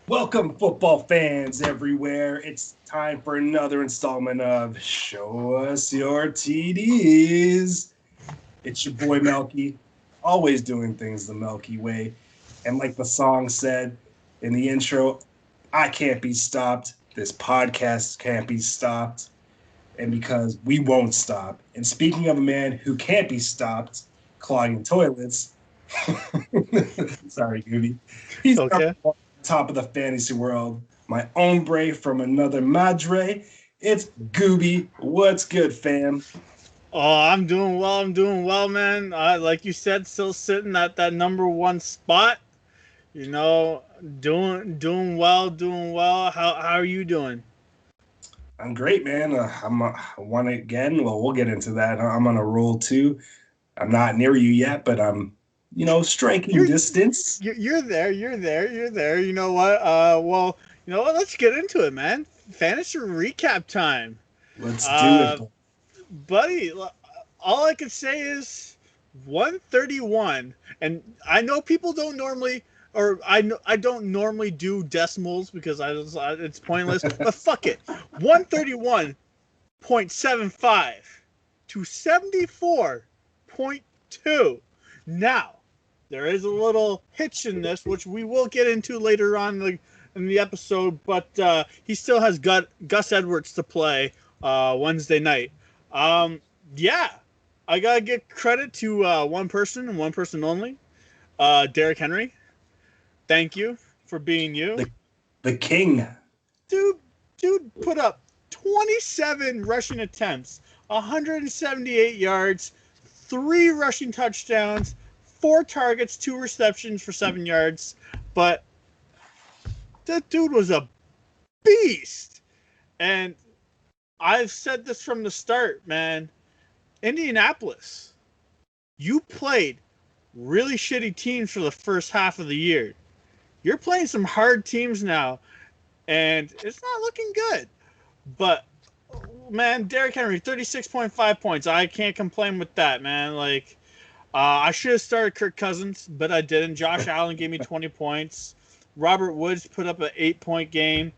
Welcome, football fans everywhere. It's time for another installment of Show Us Your T.D'S. It's your boy Melky, always doing things the Melky way. And like the song said in the intro, I can't be stopped. This podcast can't be stopped. And because we won't stop. And speaking of a man who can't be stopped clogging toilets, sorry, Goobie, he's Okay. top of the fantasy world. My hombre from another madre. It's Goobie. What's good, fam? Oh, I'm doing well. I'm doing well, man. Like you said, still sitting at that number one spot. You know, doing well, doing well. How are you doing? I'm great, man. I won again. Well, we'll get into that. I'm on a roll too. I'm not near you yet, but I'm, striking You're distance. you're there. You're there. You're there. You know what? Well, you know what? Let's get into it, man. Fantasy recap time. Let's do it. Uh, buddy, all I can say is 131. And I know people don't normally, or I don't normally do decimals because it's pointless. But fuck it, 131.75 to 74.2. Now there is a little hitch in this, which we will get into later on in the episode. But he still has Gus Edwards to play Wednesday night. Yeah, I gotta give credit to one person and one person only. Derrick Henry. Thank you for being you. The king. Dude, put up 27 rushing attempts, 178 yards, 3 rushing touchdowns, 4 targets, 2 receptions for 7 yards. But that dude was a beast. And I've said this from the start, man. Indianapolis, you played really shitty teams for the first half of the year. You're playing some hard teams now, and it's not looking good. But, man, Derrick Henry, 36.5 points. I can't complain with that, man. I should have started Kirk Cousins, but I didn't. Josh Allen gave me 20 points. Robert Woods put up an 8-point game.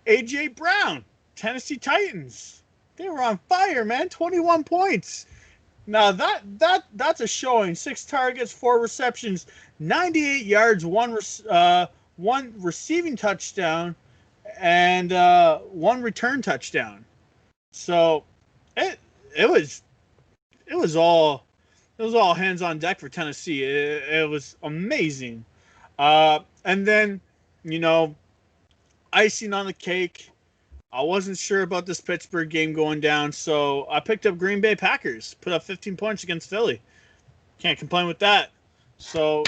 A.J. Brown, Tennessee Titans. They were on fire, man. 21 points. Now that's a showing. 6 targets, 4 receptions, 98 yards, one receiving touchdown, and 1 return touchdown. So it was all hands on deck for Tennessee. It was amazing. And then, you know, icing on the cake. I wasn't sure about this Pittsburgh game going down, so I picked up Green Bay Packers. Put up 15 points against Philly. Can't complain with that. So,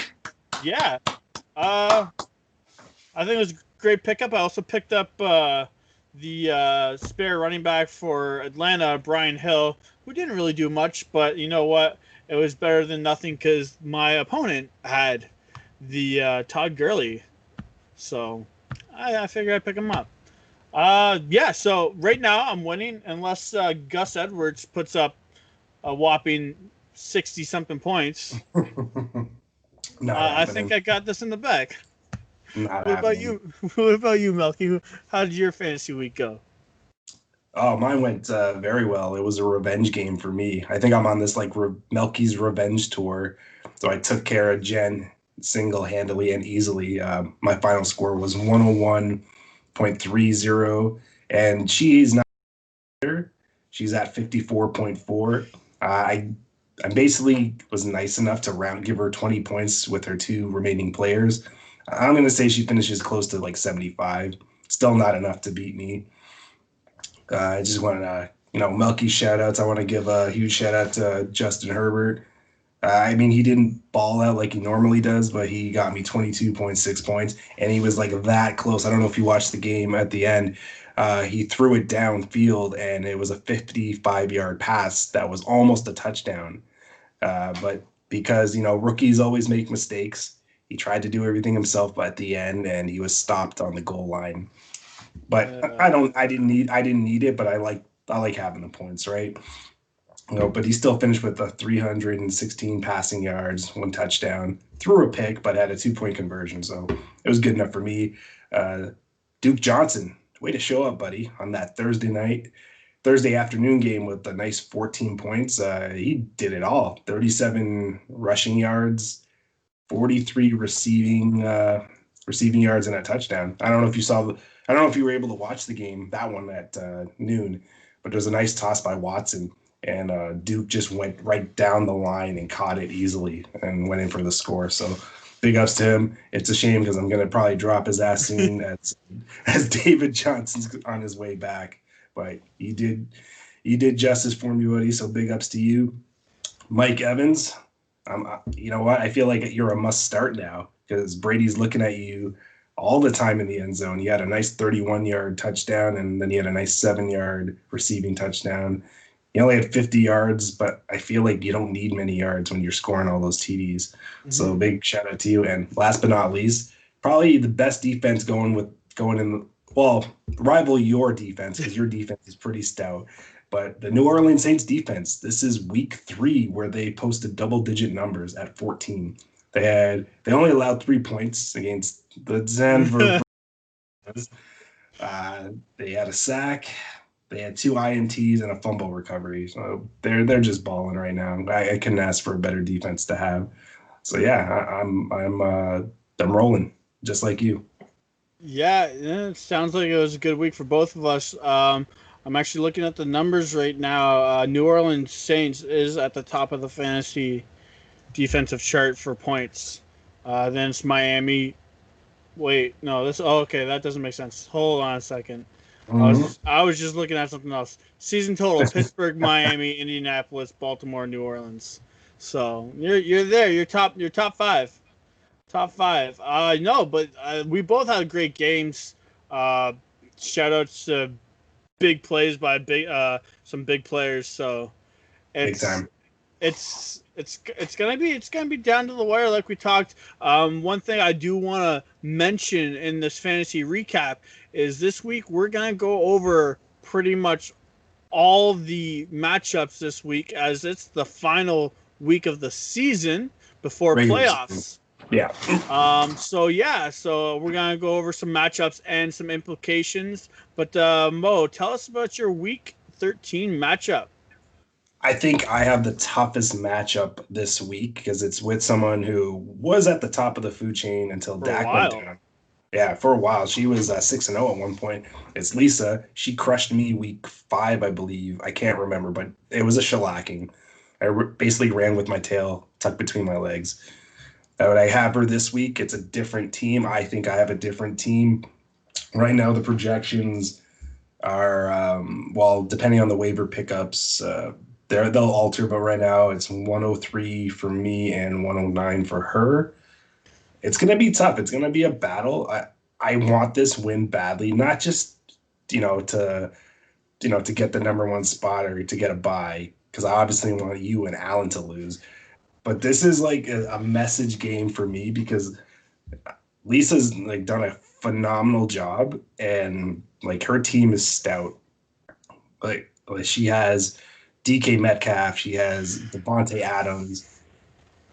yeah. I think it was a great pickup. I also picked up the spare running back for Atlanta, Brian Hill, who didn't really do much, but you know what? It was better than nothing because my opponent had the Todd Gurley. So, I figured I'd pick him up. Yeah, so right now I'm winning unless Gus Edwards puts up a whopping 60-something points. I think I got this in the bag. Not What about happening. you? What about you, Melky? How did your fantasy week go? Oh, mine went very well. It was a revenge game for me. I think I'm on this Melky's revenge tour. So I took care of Jen single-handedly and easily. My final score was 101.30, and she's not there. She's at 54.4. I basically was nice enough to give her 20 points with her 2 remaining players. I'm going to say she finishes close to 75. Still not enough to beat me. I just want to, Melky shout outs. I want to give a huge shout out to Justin Herbert. I mean, he didn't ball out like he normally does, but he got me 22.6 points, and he was that close. I don't know if you watched the game at the end. He threw it downfield, and it was a 55-yard pass that was almost a touchdown. But because, rookies always make mistakes, he tried to do everything himself at the end, and he was stopped on the goal line. But I didn't need it, but I like having the points, right? But he still finished with 316 passing yards, 1 touchdown, threw a pick, but had a 2-point conversion. So it was good enough for me. Duke Johnson, way to show up, buddy, on that Thursday afternoon game with a nice 14 points. He did it all. 37 rushing yards, 43 receiving yards, and a touchdown. I don't know if you were able to watch the game, that one at noon, but there was a nice toss by Watson, and Duke just went right down the line and caught it easily and went in for the score. So big ups to him. It's a shame because I'm going to probably drop his ass soon as David Johnson's on his way back. But you did justice for me, buddy. So big ups to you. Mike Evans, you know what? I feel like you're a must start now because Brady's looking at you all the time in the end zone. You had a nice 31-yard touchdown, and then you had a nice 7-yard receiving touchdown. You only had 50 yards, but I feel like you don't need many yards when you're scoring all those TDs. Mm-hmm. So big shout out to you. And last but not least, probably the best defense going in. Well, rival your defense because your defense is pretty stout. But the New Orleans Saints defense, this is week 3 where they posted double-digit numbers at 14. They only allowed 3 points against the Denver. They had a sack. They had 2 INTs and a fumble recovery. So they're just balling right now. I couldn't ask for a better defense to have. So yeah, I'm rolling just like you. Yeah, it sounds like it was a good week for both of us. I'm actually looking at the numbers right now. New Orleans Saints is at the top of the fantasy defensive chart for points. Then it's Miami. Wait, no, okay, that doesn't make sense. Hold on a second. Mm-hmm. I was just looking at something else. Season total: Pittsburgh, Miami, Indianapolis, Baltimore, New Orleans. So you're there. You're top 5. Top 5. No, but we both had great games. Shout outs to big plays by some big players. So big time. It's gonna be down to the wire like we talked. One thing I do want to mention in this fantasy recap is this week we're gonna go over pretty much all the matchups this week as it's the final week of the season before playoffs. Yeah. So we're gonna go over some matchups and some implications. But Mo, tell us about your week 13 matchup. I think I have the toughest matchup this week because it's with someone who was at the top of the food chain until Dak went down. Yeah, for a while. She was 6-0 at one point. It's Lisa. She crushed me week 5, I believe. I can't remember, but it was a shellacking. I basically ran with my tail tucked between my legs. But I have her this week. It's a different team. I think I have a different team. Right now, the projections are, depending on the waiver pickups, they'll alter, but right now it's 103 for me and 109 for her. It's going to be tough. It's going to be a battle. I want this win badly, not just, to get the number 1 spot or to get a bye, because I obviously want you and Alan to lose. But this is like a message game for me because Lisa's like done a phenomenal job and like her team is stout. Like she has DK Metcalf, she has Devontae Adams,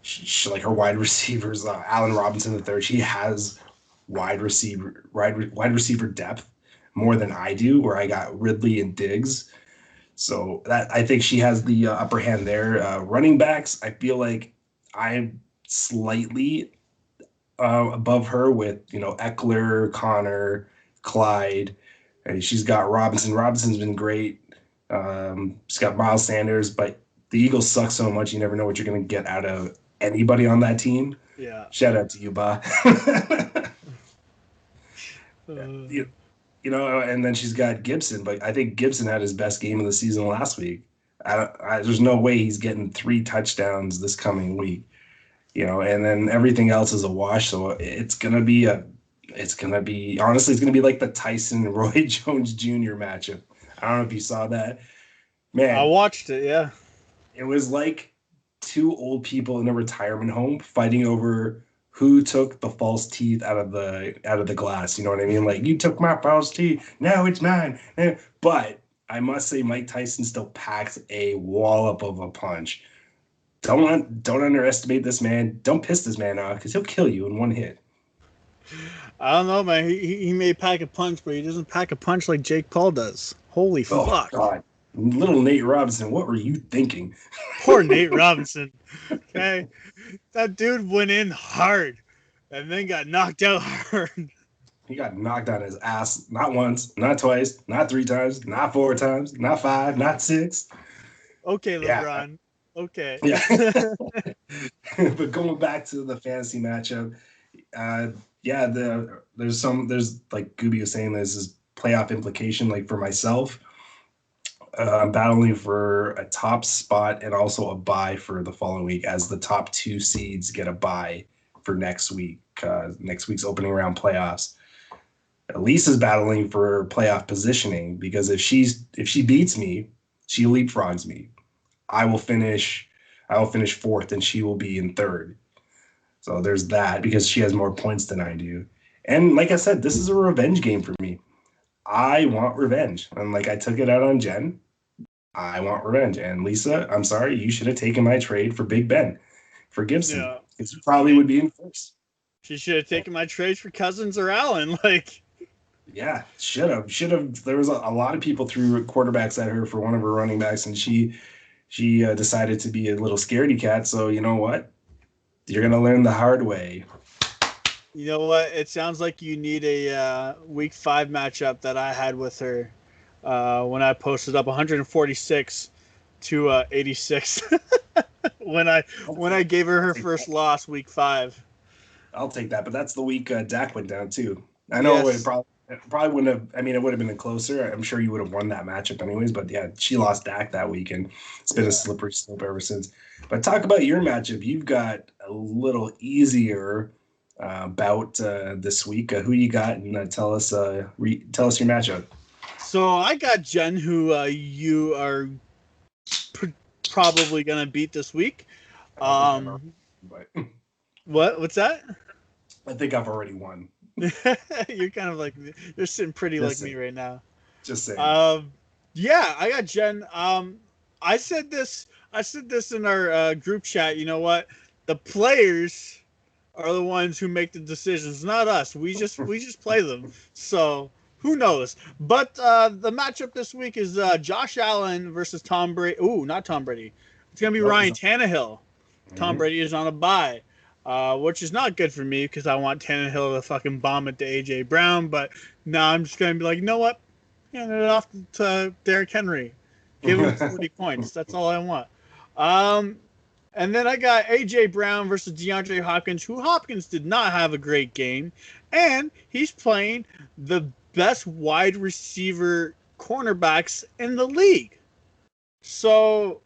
she like her wide receivers, Allen Robinson III. She has wide receiver depth more than I do, where I got Ridley and Diggs. So that I think she has the upper hand there. Running backs, I feel like I'm slightly above her with Eckler, Connor, Clyde. And she's got Robinson. Robinson's been great. She's got Miles Sanders, but the Eagles suck so much you never know what you're going to get out of anybody on that team. Yeah. Shout out to you, Ba. And then she's got Gibson, but I think Gibson had his best game of the season last week. There's no way he's getting 3 touchdowns this coming week, and then everything else is a wash. So it's going to be like the Tyson Roy Jones Jr. matchup. I don't know if you saw that. Man, I watched it, yeah. It was like 2 old people in a retirement home fighting over who took the false teeth out of the glass. You know what I mean? Like, you took my false teeth. Now it's mine. But I must say Mike Tyson still packs a wallop of a punch. Don't underestimate this man. Don't piss this man off because he'll kill you in one hit. I don't know, man. He may pack a punch, but he doesn't pack a punch like Jake Paul does. Holy Oh fuck. God, little Nate Robinson, what were you thinking? Poor Nate Robinson. Okay. That dude went in hard and then got knocked out hard. He got knocked out his ass not once, not twice, not 3 times, not 4 times, not 5, not 6. Okay, LeBron. Yeah. Okay. Yeah. But going back to the fantasy matchup, yeah, there's like Goobie was saying, there's this playoff implication. Like for myself, I'm battling for a top spot and also a bye for the following week, as the top 2 seeds get a bye for next week. Next week's opening round playoffs. Lisa's battling for playoff positioning because if she beats me, she leapfrogs me. I will finish 4th and she will be in 3rd. So there's that, because she has more points than I do. And like I said, this is a revenge game for me. I want revenge. And like I took it out on Jen. I want revenge. And Lisa, I'm sorry, you should have taken my trade for Big Ben, for Gibson. Yeah. Because you probably would be in first. She should have taken my trades for Cousins or Allen. Like, yeah, should have. There was a lot of people threw quarterbacks at her for one of her running backs, and she decided to be a little scaredy cat. So you know what? You're gonna learn the hard way. You know what? It sounds like you need a week 5 matchup that I had with her when I posted up 146 to 86 when I gave her first loss week 5. I'll take that, but that's the week Dak went down too. I know yes. It probably wouldn't have. I mean, it would have been closer. I'm sure you would have won that matchup anyways. But yeah, she lost Dak that week, and it's been a slippery slope ever since. But talk about your matchup. You've got a little easier bout this week. Who you got? And tell us your matchup. So I got Jen, who you are probably gonna beat this week. But what's that? I think I've already won. You're kind of like me. You're sitting pretty just like saying. Me right now. Just saying. Yeah, I got Jen. I said this in our group chat. You know what? The players are the ones who make the decisions, not us. We just play them. So who knows? But the matchup this week is Josh Allen versus Tom Brady. Ooh, not Tom Brady. It's gonna be Ryan Tannehill. Mm-hmm. Tom Brady is on a bye. Which is not good for me because I want Tannehill to fucking bomb it to A.J. Brown. But now I'm just going to be like, you know what? Hand it off to Derrick Henry. Give him 40 points. That's all I want. And then I got A.J. Brown versus DeAndre Hopkins, who Hopkins did not have a great game. And he's playing the best wide receiver cornerbacks in the league. So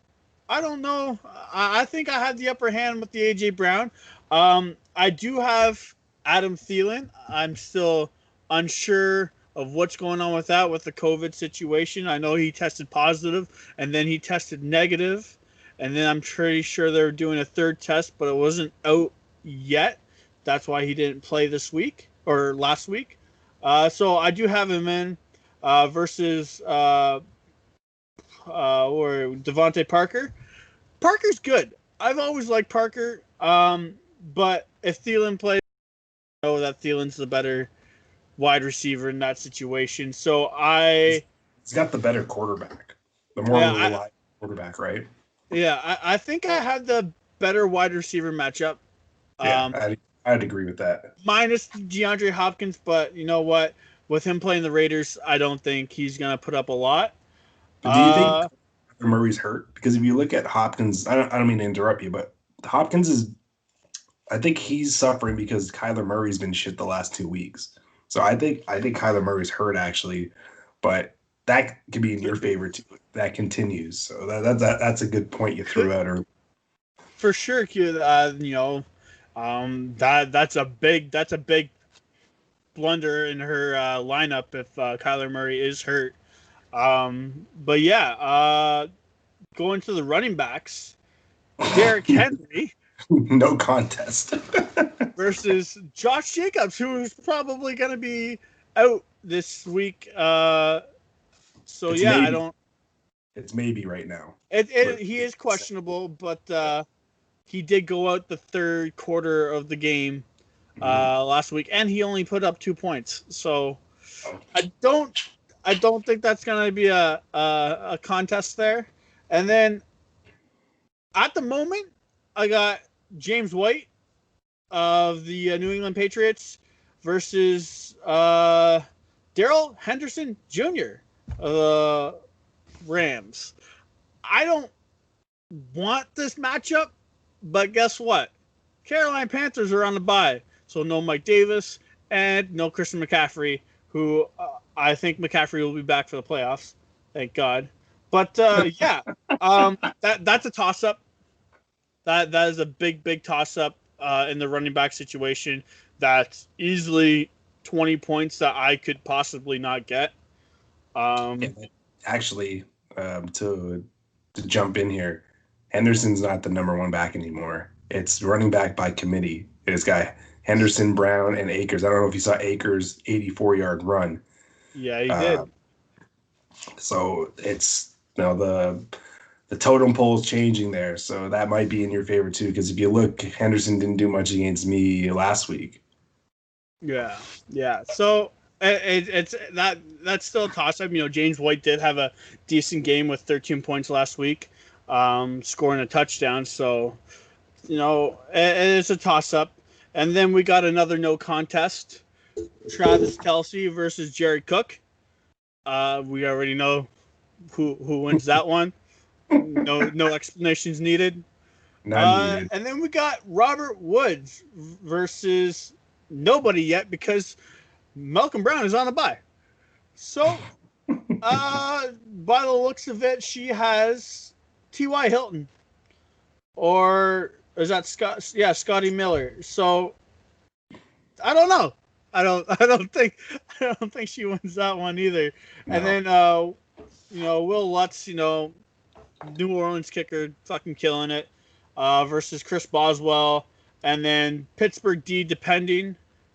I don't know. I think I have the upper hand with the A.J. Brown. I do have Adam Thielen. I'm still unsure of what's going on with that, with the COVID situation. I know he tested positive, and then he tested negative, and then I'm pretty sure they're doing a 3rd test, but it wasn't out yet. That's why he didn't play this week or last week. So I do have him in versus or Devontae Parker. Parker's good. I've always liked Parker. But if Thielen plays, I know that Thielen's the better wide receiver in that situation. So he's got the better quarterback, the more reliable quarterback, right? Yeah, I think I have the better wide receiver matchup. Yeah, I'd agree with that. Minus DeAndre Hopkins, but you know what? With him playing the Raiders, I don't think he's gonna put up a lot. But do you think Murray's hurt? Because if you look at Hopkins, I don't mean to interrupt you, but Hopkins is. I think he's suffering because Kyler Murray's been shit the last 2 weeks. So I think Kyler Murray's hurt actually, but that could be in your favor too. That continues. So that's a good point you threw out earlier. For sure, you know, that's a big blunder in her lineup if Kyler Murray is hurt. But yeah, going to the running backs, Derrick Henry. No contest. Versus Josh Jacobs, who is probably going to be out this week. So It's yeah, maybe. I don't. It's maybe right now. He is questionable, but he did go out the third quarter of the game last week, and he only put up 2 points. So I don't think that's gonna be a contest there. And then at the moment, I got James White of the New England Patriots versus Daryl Henderson Jr. of the Rams. I don't want this matchup, but guess what? Carolina Panthers are on the bye, so no Mike Davis and no Christian McCaffrey, who I think McCaffrey will be back for the playoffs. Thank God. But yeah, that's a toss-up. That is a big toss-up in the running back situation. That's easily 20 points that I could possibly not get. Actually, to jump in here, Henderson's not the number one back anymore. It's running back by committee. It's got Henderson, Brown, and Akers. I don't know if you saw Akers' 84-yard run. Yeah, he did. So it's the totem pole is changing there. So that might be in your favor too. Because if you look, Henderson didn't do much against me last week. Yeah. So it's that's still a toss up. James White did have a decent game with 13 points last week, scoring a touchdown. So it's a toss up. And then we got another no contest: Travis Kelce versus Jared Cook. We already know who wins that one. No explanations needed. None needed. And then we got Robert Woods versus nobody yet because Malcolm Brown is on a bye. So, by the looks of it, she has T.Y. Hilton, or is that Scott? Yeah, Scotty Miller. So, I don't know. I don't think she wins that one either. No. And then Will Lutz, New Orleans kicker, fucking killing it, versus Chris Boswell, and then Pittsburgh D depending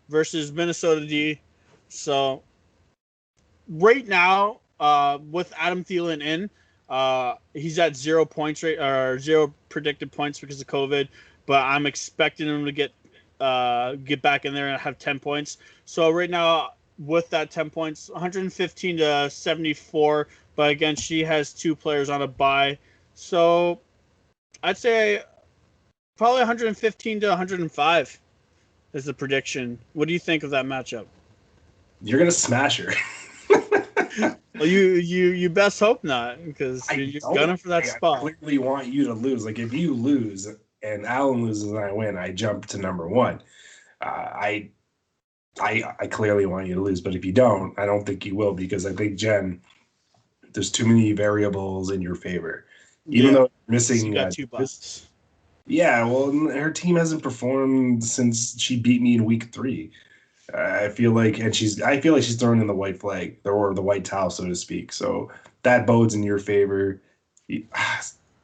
versus Minnesota D. So right now, with Adam Thielen in, he's at 0 points rate or 0 predicted points because of COVID, but I'm expecting him to get back in there and have 10 points. So right now, with that 10 points, 115 to 74. But again, she has 2 players on a bye. So I'd say probably 115 to 105 is the prediction. What do you think of that matchup? You're going to smash her. Well, you best hope not, because you're gunning for that spot. I clearly want you to lose. Like, if you lose and Alan loses and I win, I jump to number one. I clearly want you to lose, but if you don't, I don't think you will, because I think, Jen, there's too many variables in your favor. Even though missing, you got 2 busts. Yeah, well, her team hasn't performed since she beat me in week 3. I feel like she's throwing in the white flag, or the white towel, so to speak. So that bodes in your favor. I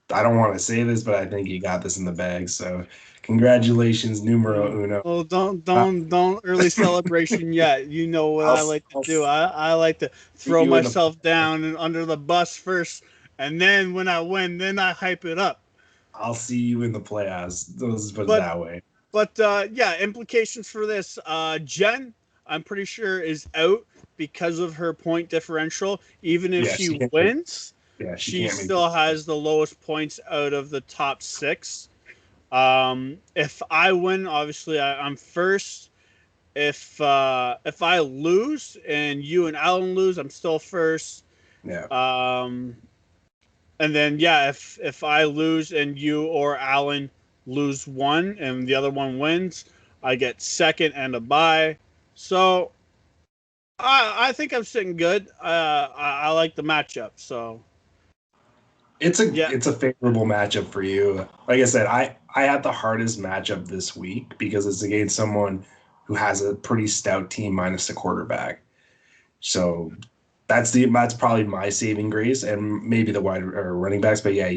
don't want to say this, but I think you got this in the bag. So congratulations, numero uno. Well, don't early celebration yet. You know what I like to do. I like to throw myself down and under the bus first, and then when I win, then I hype it up. I'll see you in the playoffs. Let's put it that way. But yeah, implications for this. Jen, I'm pretty sure, is out because of her point differential. Even if she wins, she still has the lowest points out of the top 6. If I win, obviously I'm first. If I lose and you and Alan lose, I'm still first. Yeah. And then if I lose and you or Alan lose one and the other one wins, I get second and a bye. So I think I'm sitting good. I like the matchup. So it's a favorable matchup for you. Like I said, I had the hardest matchup this week because it's against someone who has a pretty stout team minus a quarterback. So that's probably my saving grace, and maybe the wide or running backs. But yeah,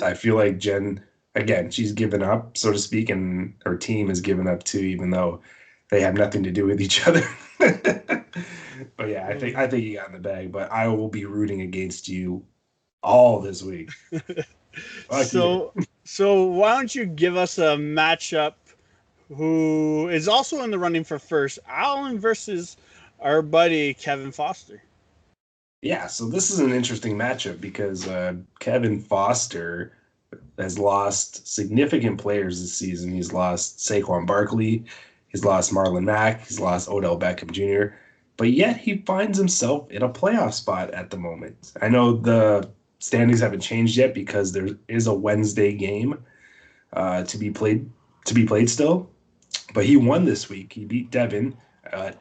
I feel like Jen, again, she's given up, so to speak, and her team has given up too, even though they have nothing to do with each other. But yeah, I think you got in the bag. But I will be rooting against you all this week. So why don't you give us a matchup who is also in the running for first? Alan versus our buddy Kevin Foster. Yeah, so this is an interesting matchup because Kevin Foster has lost significant players this season. He's lost Saquon Barkley, he's lost Marlon Mack, he's lost Odell Beckham Jr., but yet he finds himself in a playoff spot at the moment. I know the standings haven't changed yet because there is a Wednesday game to be played still, but he won this week. He beat Devin.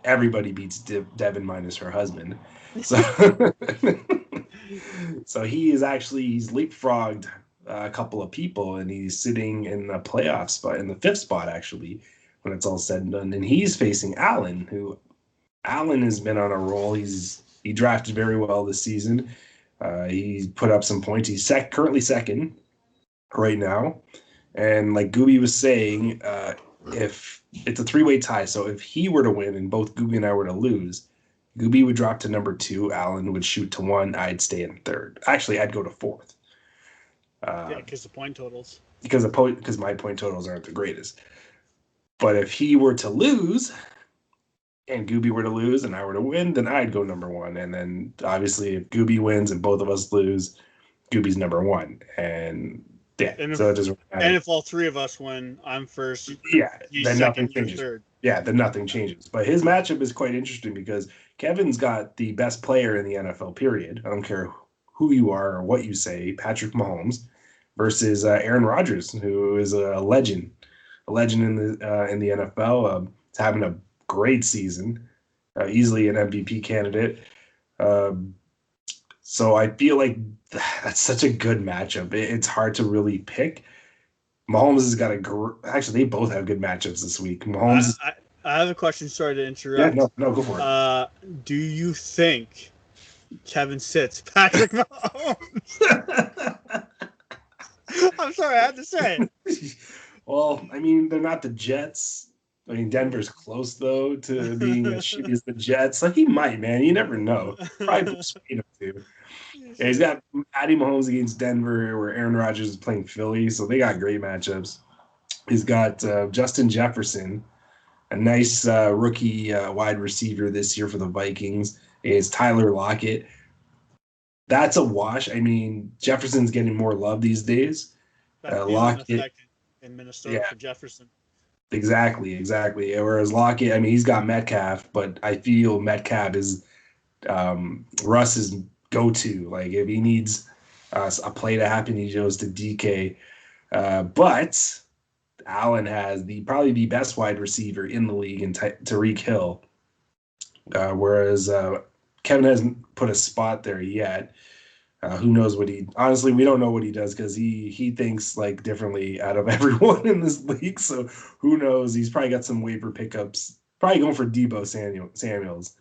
Everybody beats Devin minus her husband. So, so he's leapfrogged a couple of people, and he's sitting in the playoff spot, in the fifth spot actually, when it's all said and done. And he's facing Allen, who Allen has been on a roll. He drafted very well this season. He put up some points. He's currently second right now, and like Goobie was saying, if it's a three-way tie, so if he were to win and both Goobie and I were to lose, Goobie would drop to number 2, Allen would shoot to 1, I'd stay in third. Actually, I'd go to fourth. Yeah, because the point totals. Because my point totals aren't the greatest. But if he were to lose, and Goobie were to lose, and I were to win, then I'd go number 1. And then obviously, if Goobie wins and both of us lose, Goobie's number 1. And yeah, and if all three of us win, I'm first. Yeah, he's then second, nothing changes. third. Yeah, then nothing changes. But his matchup is quite interesting because Kevin's got the best player in the NFL, period. I don't care who you are or what you say, Patrick Mahomes, versus Aaron Rodgers, who is a legend in the NFL. He's having a great season, easily an MVP candidate. So I feel like that's such a good matchup. It's hard to really pick. Mahomes has got actually, they both have good matchups this week. Mahomes. I have a question. Sorry to interrupt. Yeah, no, go for it. Do you think Kevin sits Patrick Mahomes? I'm sorry, I have to say it. Well, I mean, they're not the Jets. I mean, Denver's close, though, to being as shitty as the Jets. Like, he might, man. You never know. Probably persuade him to. Yeah, he's got Patty Mahomes against Denver, where Aaron Rodgers is playing Philly, so they got great matchups. He's got Justin Jefferson, a nice rookie wide receiver this year for the Vikings. Is Tyler Lockett. That's a wash. I mean, Jefferson's getting more love these days. Lockett in Minnesota for Jefferson. Exactly. Whereas Lockett, I mean, he's got Metcalf, but I feel Metcalf is Russ's go-to. Like, if he needs a play to happen, he goes to DK. But Allen has probably the best wide receiver in the league in Tyreek Hill, whereas Kevin hasn't put a spot there yet. Who knows what honestly, we don't know what he does because he thinks like differently out of everyone in this league. So who knows? He's probably got some waiver pickups, probably going for Deebo Samuels,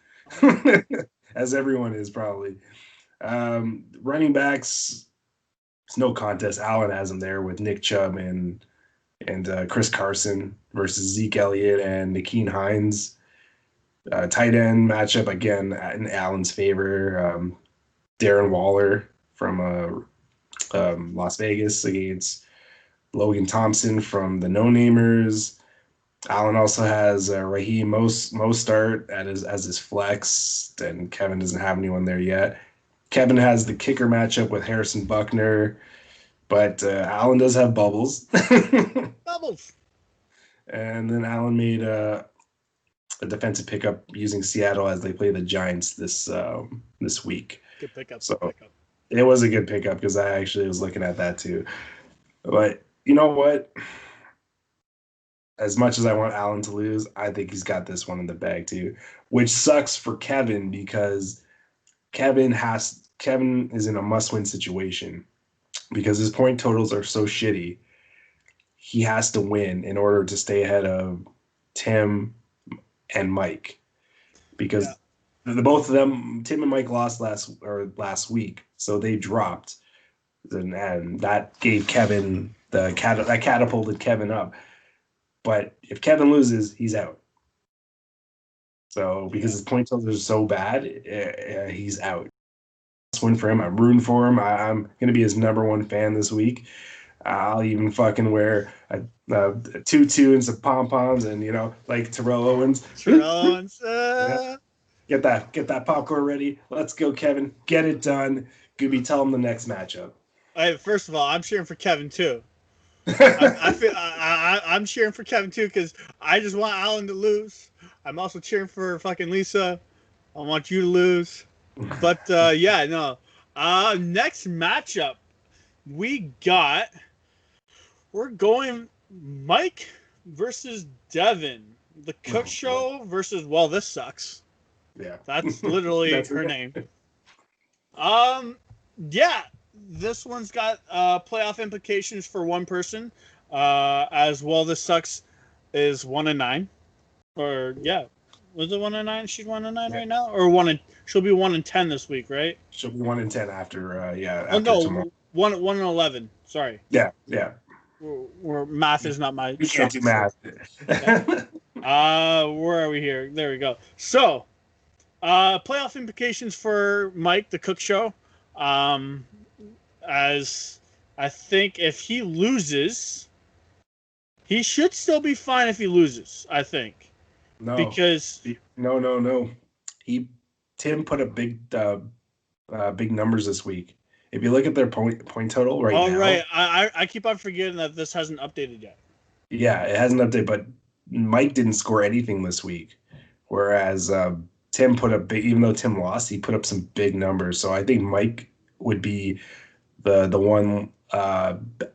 as everyone is probably. Running backs, it's no contest. Allen has him there with Nick Chubb and Chris Carson versus Zeke Elliott and Nyheim Hines. Tight end matchup again in Allen's favor. Darren Waller from Las Vegas against Logan Thompson from the No Namers. Allen also has Raheem Mostart as his flex, and Kevin doesn't have anyone there yet. Kevin has the kicker matchup with Harrison Buckner, but Allen does have Bubbles. Bubbles. And then Allen made a defensive pickup using Seattle as they play the Giants this week. Good pickup. It was a good pickup because I actually was looking at that too. But you know what? As much as I want Allen to lose, I think he's got this one in the bag too, which sucks for Kevin because Kevin is in a must-win situation because his point totals are so shitty. He has to win in order to stay ahead of Tim and Mike because the both of them, Tim and Mike, lost last week, so they dropped, and that gave Kevin that catapulted Kevin up. But if Kevin loses, he's out. So because his point totals are so bad, he's out. Win for him. I'm rooting for him. I'm gonna be his number one fan this week. I'll even fucking wear a tutu and some pom poms, and like Terrell Owens. Terrell Owens. Yeah. Get that popcorn ready. Let's go, Kevin. Get it done. Goobie, tell him the next matchup. First of all, I'm cheering for Kevin too. I'm cheering for Kevin too because I just want Alan to lose. I'm also cheering for fucking Lisa. I want you to lose. But yeah, no. Next matchup, we're going Mike versus Devin. The Cook Show versus this sucks. Yeah, that's literally her name. Yeah, this one's got playoff implications for one person. As this sucks is 1-9, or yeah. Was it 1-9? She's 1-9 right now, or she'll be 1-10 this week, right? She'll be 1-10 after, after tomorrow. 1-11. Sorry. Yeah. Where math is not my. You can't do math. Where are we here? There we go. So, playoff implications for Mike, the Cook Show. As I think if he loses, he should still be fine if he loses. I think. No, because no. Tim put up big numbers this week. If you look at their point total right now. Oh, right. I keep on forgetting that this hasn't updated yet. Yeah, it hasn't updated, but Mike didn't score anything this week, whereas Tim put up big. Even though Tim lost, he put up some big numbers. So I think Mike would be the one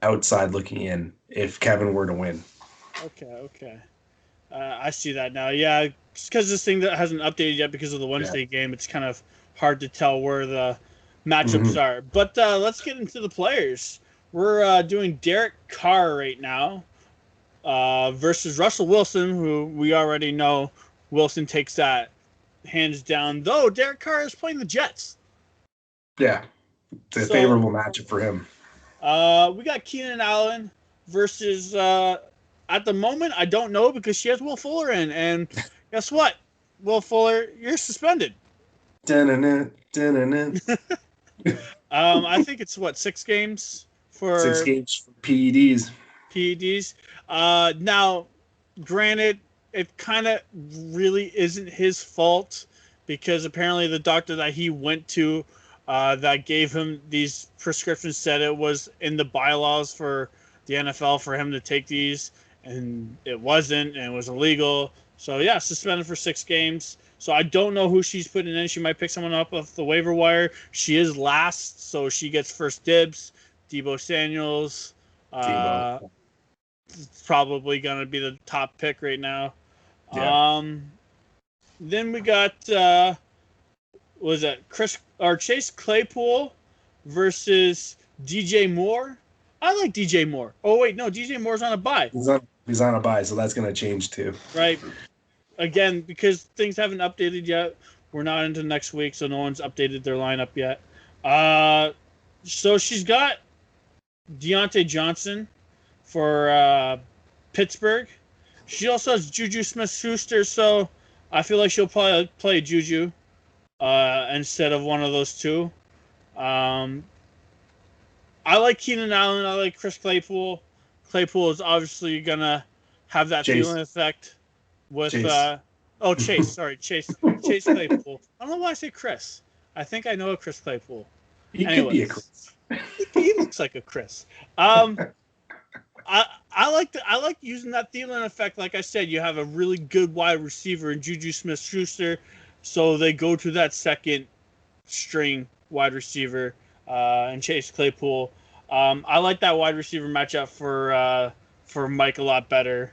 outside looking in if Kevin were to win. Okay. I see that now. Yeah, because this thing that hasn't updated yet because of the Wednesday game, it's kind of hard to tell where the matchups are. But let's get into the players. We're doing Derek Carr right now versus Russell Wilson, who we already know Wilson takes that hands down, though Derek Carr is playing the Jets. Yeah, it's a favorable matchup for him. We got Keenan Allen versus... at the moment, I don't know because she has Will Fuller in. And guess what? Will Fuller, you're suspended. I think it's 6 games for 6 games for PEDs. Now, granted, it kind of really isn't his fault because apparently the doctor that he went to that gave him these prescriptions said it was in the bylaws for the NFL for him to take these. And it wasn't, and it was illegal. So, yeah, suspended for 6 games. So, I don't know who she's putting in. She might pick someone up off the waiver wire. She is last, so she gets first dibs. Deebo Samuels. Probably going to be the top pick right now. Yeah. Then we got, Chase Claypool versus DJ Moore. I like DJ Moore. Oh, wait, no, DJ Moore's on a bye. He's on a bye, so that's going to change too. Right. Again, because things haven't updated yet, we're not into next week, so no one's updated their lineup yet. So she's got Deontay Johnson for Pittsburgh. She also has Juju Smith-Schuster, so I feel like she'll probably play Juju instead of one of those two. I like Keenan Allen. I like Chris Claypool. Claypool is obviously going to have that feeling effect with Chase. Sorry, Chase Claypool. I don't know why I say Chris. I think I know a Chris Claypool. He could be a Chris. He looks like a Chris. I like using that Thielen effect. Like I said, you have a really good wide receiver in Juju Smith-Schuster, so they go to that second string wide receiver and Chase Claypool. I like that wide receiver matchup for Mike a lot better.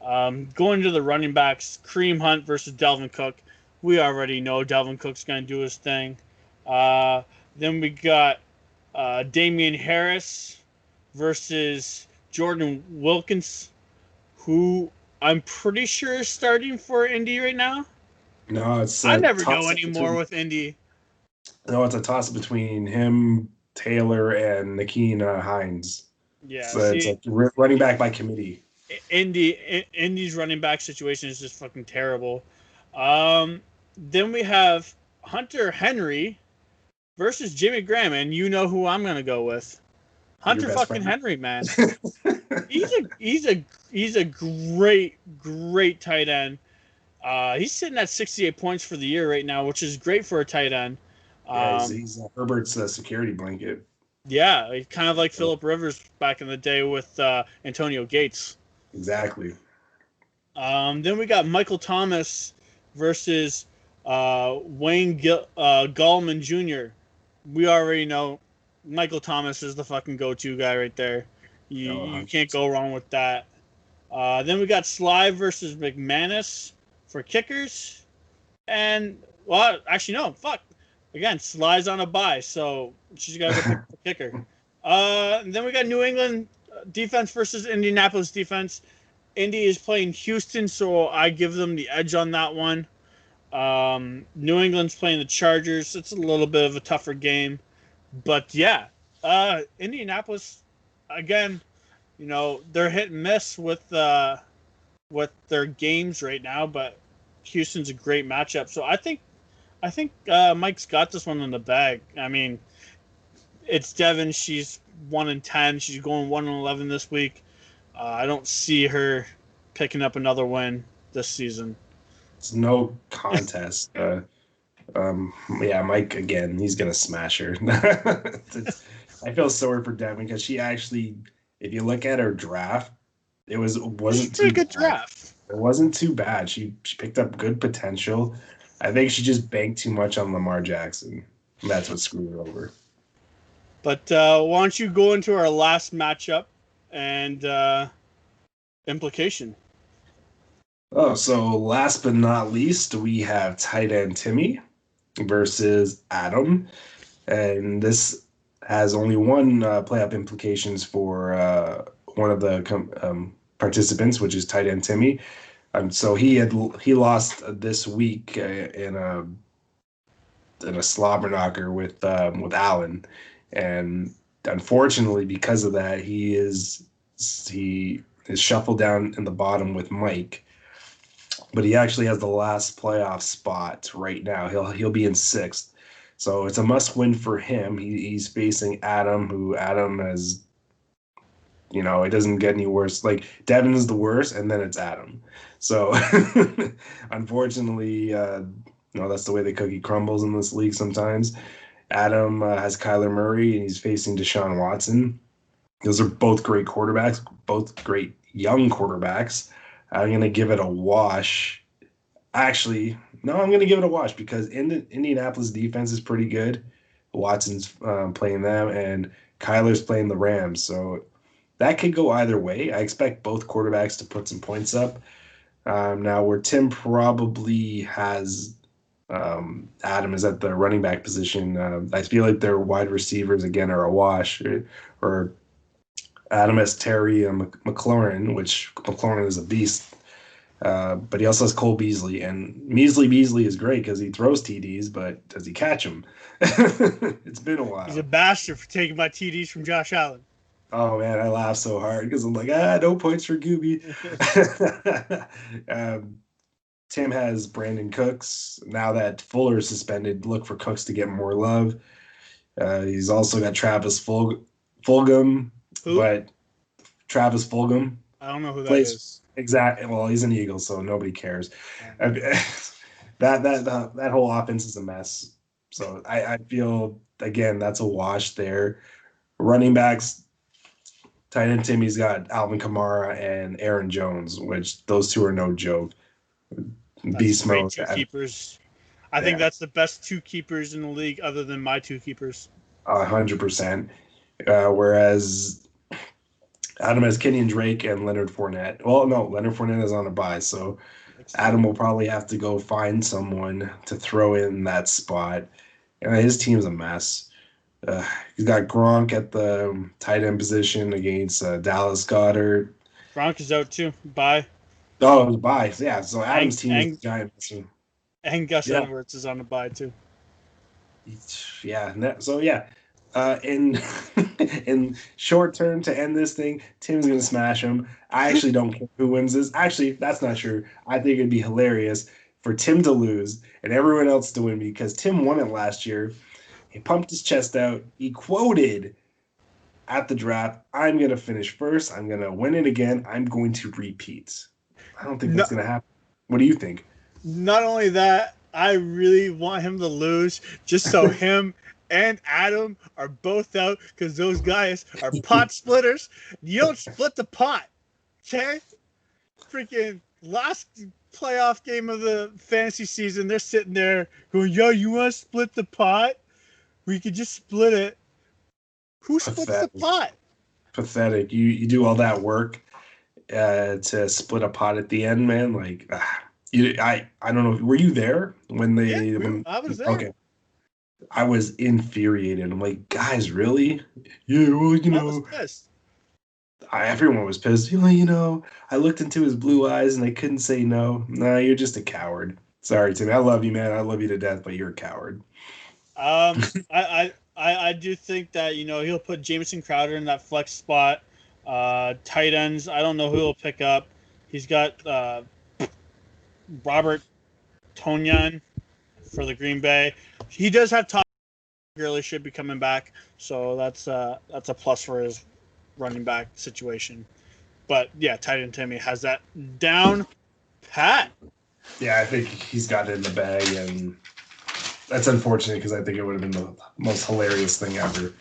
Going to the running backs, Kareem Hunt versus Dalvin Cook. We already know Dalvin Cook's going to do his thing. Then we got Damian Harris versus Jordan Wilkins, who I'm pretty sure is starting for Indy right now. No, it's I never know anymore with Indy. No, it's a toss between him, Taylor, and Nakeem Hines. Yeah, so it's like running back by committee. Indy's running back situation is just fucking terrible. Then we have Hunter Henry versus Jimmy Graham, and you know who I'm gonna go with. Your Hunter best fucking friend. Henry, man. He's a great tight end. He's sitting at 68 points for the year right now, which is great for a tight end. Yeah, Um, he's Herbert's security blanket. yeah, kind of like Phillip Rivers back in the day with Antonio Gates. Exactly. Then we got Michael Thomas versus Wayne Gallman Jr. We already know Michael Thomas is the fucking go-to guy right there. You can't go wrong with that. Then we got Sly versus McManus for kickers. And, well, actually, no, fuck. Again, Sly's on a bye, so she's got to go pick the kicker. Then we got New England defense versus Indianapolis defense. Indy is playing Houston, so I give them the edge on that one. New England's playing the Chargers. It's a little bit of a tougher game. But, yeah, Indianapolis, again, you know, they're hit and miss with their games right now, but Houston's a great matchup. So I think Mike's got this one in the bag. I mean, it's Devin. She's 1-10. She's going 1-11 this week. I don't see her picking up another win this season. It's no contest. Yeah, Mike again. He's gonna smash her. I feel sorry for Devin because she actually, if you look at her draft, wasn't pretty too good bad. draft. It wasn't too bad. She picked up good potential. I think she just banked too much on Lamar Jackson. And that's what screwed her over. But why don't you go into our last matchup and implication? Oh, so last but not least, we have tight end Timmy versus Adam. And this has only one playoff implications for one of the participants, which is tight end Timmy. So he lost this week in a slobber knocker with Allen, and unfortunately because of that he is shuffled down in the bottom with Mike, but he actually has the last playoff spot right now. He'll be in sixth, so it's a must win for him. He's facing Adam, who Adam has. You know, it doesn't get any worse. Like, Devin is the worst, and then it's Adam. So, unfortunately, that's the way the cookie crumbles in this league sometimes. Adam has Kyler Murray, and he's facing Deshaun Watson. Those are both great quarterbacks, both great young quarterbacks. I'm going to give it a wash. Actually, no, I'm going to give it a wash because Indianapolis defense is pretty good. Watson's playing them, and Kyler's playing the Rams. So, that could go either way. I expect both quarterbacks to put some points up. Now, where Tim probably has Adam is at the running back position. I feel like their wide receivers, again, are a wash. Or Adam has Terry and McLaurin, which McLaurin is a beast. But he also has Cole Beasley. And Beasley is great because he throws T.D'S, but does he catch them? It's been a while. He's a bastard for taking my TDs from Josh Allen. Oh, man, I laugh so hard because I'm like, no points for Goobie. Tim has Brandon Cooks. Now that Fuller is suspended, look for Cooks to get more love. He's also got Travis Fulgham. Who? But Travis Fulgham. I don't know who that is. Exactly. Well, he's an Eagle, so nobody cares. That whole offense is a mess. So I feel, again, that's a wash there. Running backs, tight end Timmy's got Alvin Kamara and Aaron Jones, which those two are no joke. Beast mode. Two keepers. I think that's the best two keepers in the league other than my two keepers. 100%. Whereas Adam has Kenyon Drake and Leonard Fournette. Well, no, Leonard Fournette is on a bye, so Adam will probably have to go find someone to throw in that spot. And his team's a mess. He's got Gronk at the tight end position against Dallas Goedert. Gronk is out too. Bye. Oh, it was bye. Yeah, so Adam's team is a giant machine. And Gus Edwards is on the bye too. Yeah. So yeah, in short term to end this thing, Tim's gonna smash him. I actually don't care who wins this. Actually, that's not true. I think it'd be hilarious for Tim to lose and everyone else to win because Tim won it last year. He pumped his chest out. He quoted at the draft, "I'm going to finish first. I'm going to win it again. I'm going to repeat." I don't think that's going to happen. What do you think? Not only that, I really want him to lose just so him and Adam are both out because those guys are pot splitters. You don't split the pot, okay? Freaking last playoff game of the fantasy season, they're sitting there going, "Yo, you want to split the pot? We could just split it." Who splits the pot? Pathetic. You do all that work to split a pot at the end, man. Like, I don't know. Were you there when they? Yeah, I was there. Okay. I was infuriated. I'm like, guys, really? Yeah, well, I was pissed. Everyone was pissed. I looked into his blue eyes and I couldn't say no. Nah, you're just a coward. Sorry, Timmy. I love you, man. I love you to death, but you're a coward. I do think that he'll put Jamison Crowder in that flex spot. Tight ends, I don't know who he'll pick up. He's got Robert Tonyan for the Green Bay. He does have Todd Gurley should be coming back, so that's a plus for his running back situation. But yeah, tight end Timmy has that down pat. Yeah, I think he's got it in the bag, and that's unfortunate because I think it would have been the most hilarious thing ever.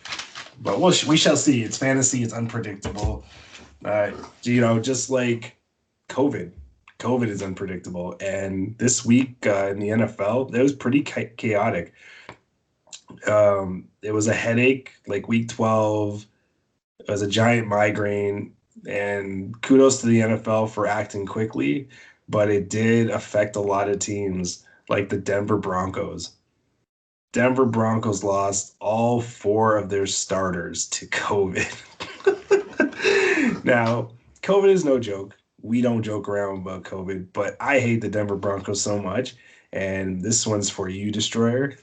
But we shall see. It's fantasy. It's unpredictable. Just like COVID. COVID is unpredictable. And this week in the NFL, it was pretty chaotic. It was a headache, like week 12. It was a giant migraine. And kudos to the NFL for acting quickly. But it did affect a lot of teams, like the Denver Broncos. Denver Broncos lost all 4 of their starters to COVID. Now, COVID is no joke. We don't joke around about COVID, but I hate the Denver Broncos so much. And this one's for you, Destroyer.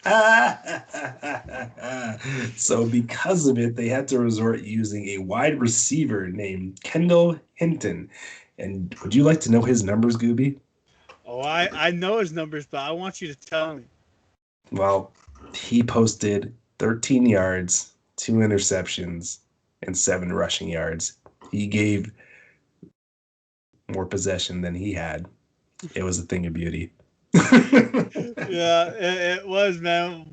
So because of it, they had to resort using a wide receiver named Kendall Hinton. And would you like to know his numbers, Goobie? Oh, I know his numbers, but I want you to tell me. Well, he posted 13 yards, 2 interceptions, and 7 rushing yards. He gave more possession than he had. It was a thing of beauty. Yeah, it was, man.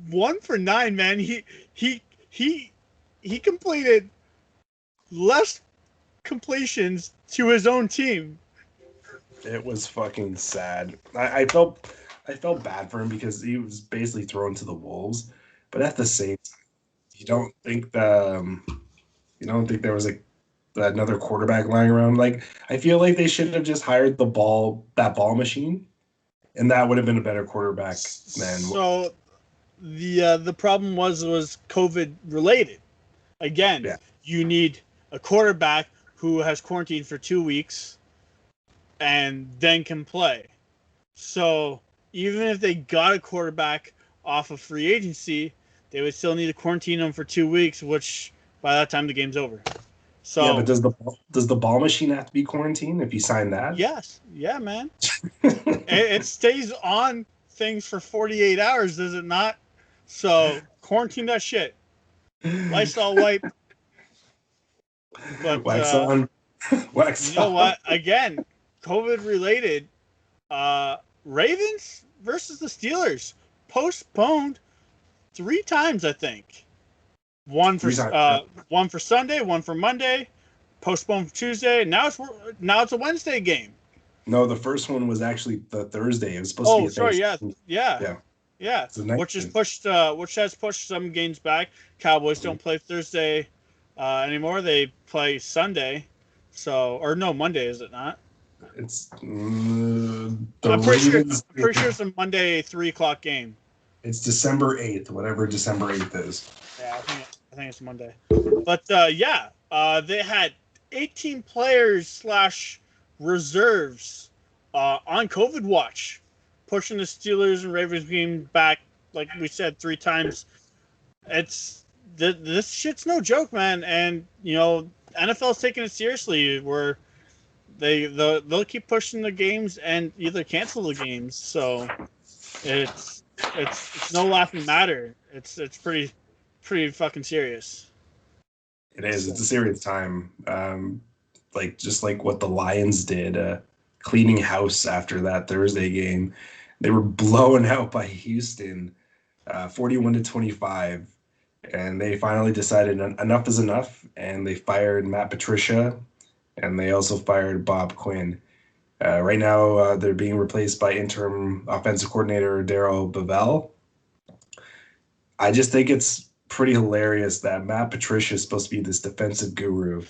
1 for 9, man. He completed less completions to his own team. It was fucking sad. I felt bad for him because he was basically thrown to the wolves. But at the same time, you don't think there was another quarterback lying around? Like, I feel like they should have just hired that ball machine, and that would have been a better quarterback than. So the problem was COVID related. Again, Yeah. You need a quarterback who has quarantined for 2 weeks and then can play. So even if they got a quarterback off of free agency, they would still need to quarantine him for 2 weeks, which by that time the game's over. So Yeah, but does the ball machine have to be quarantined if you sign that? Yes. Yeah, man. it stays on things for 48 hours, does it not? So quarantine that shit. Lysol wipe. But Wax on. Wax you know on. what? Again, COVID related. Ravens versus the Steelers postponed 3 times, I think. One for Sunday, one for Monday, postponed for Tuesday. Now it's a Wednesday game. No, the first one was actually the Thursday. It was supposed to be. Sorry, yeah. Which has pushed some games back. Cowboys don't play Thursday anymore. They play Sunday. Monday, is it not? It's I'm pretty sure it's a Monday 3:00 game. It's December 8th, whatever December 8th is. Yeah, I think it's Monday. But they had 18 players / reserves on COVID watch, pushing the Steelers and Ravens game back, like we said, 3 times. This shit's no joke, man. And NFL's taking it seriously. We're they'll keep pushing the games and either cancel the games. So it's no laughing matter. It's pretty fucking serious. It is. So, It's a serious time. Just like what the Lions did, cleaning house after that Thursday game. They were blown out by Houston, 41-25, and they finally decided enough is enough, and they fired Matt Patricia, and they also fired Bob Quinn. Right now, they're being replaced by interim offensive coordinator Darryl Bevell. I just think it's pretty hilarious that Matt Patricia is supposed to be this defensive guru,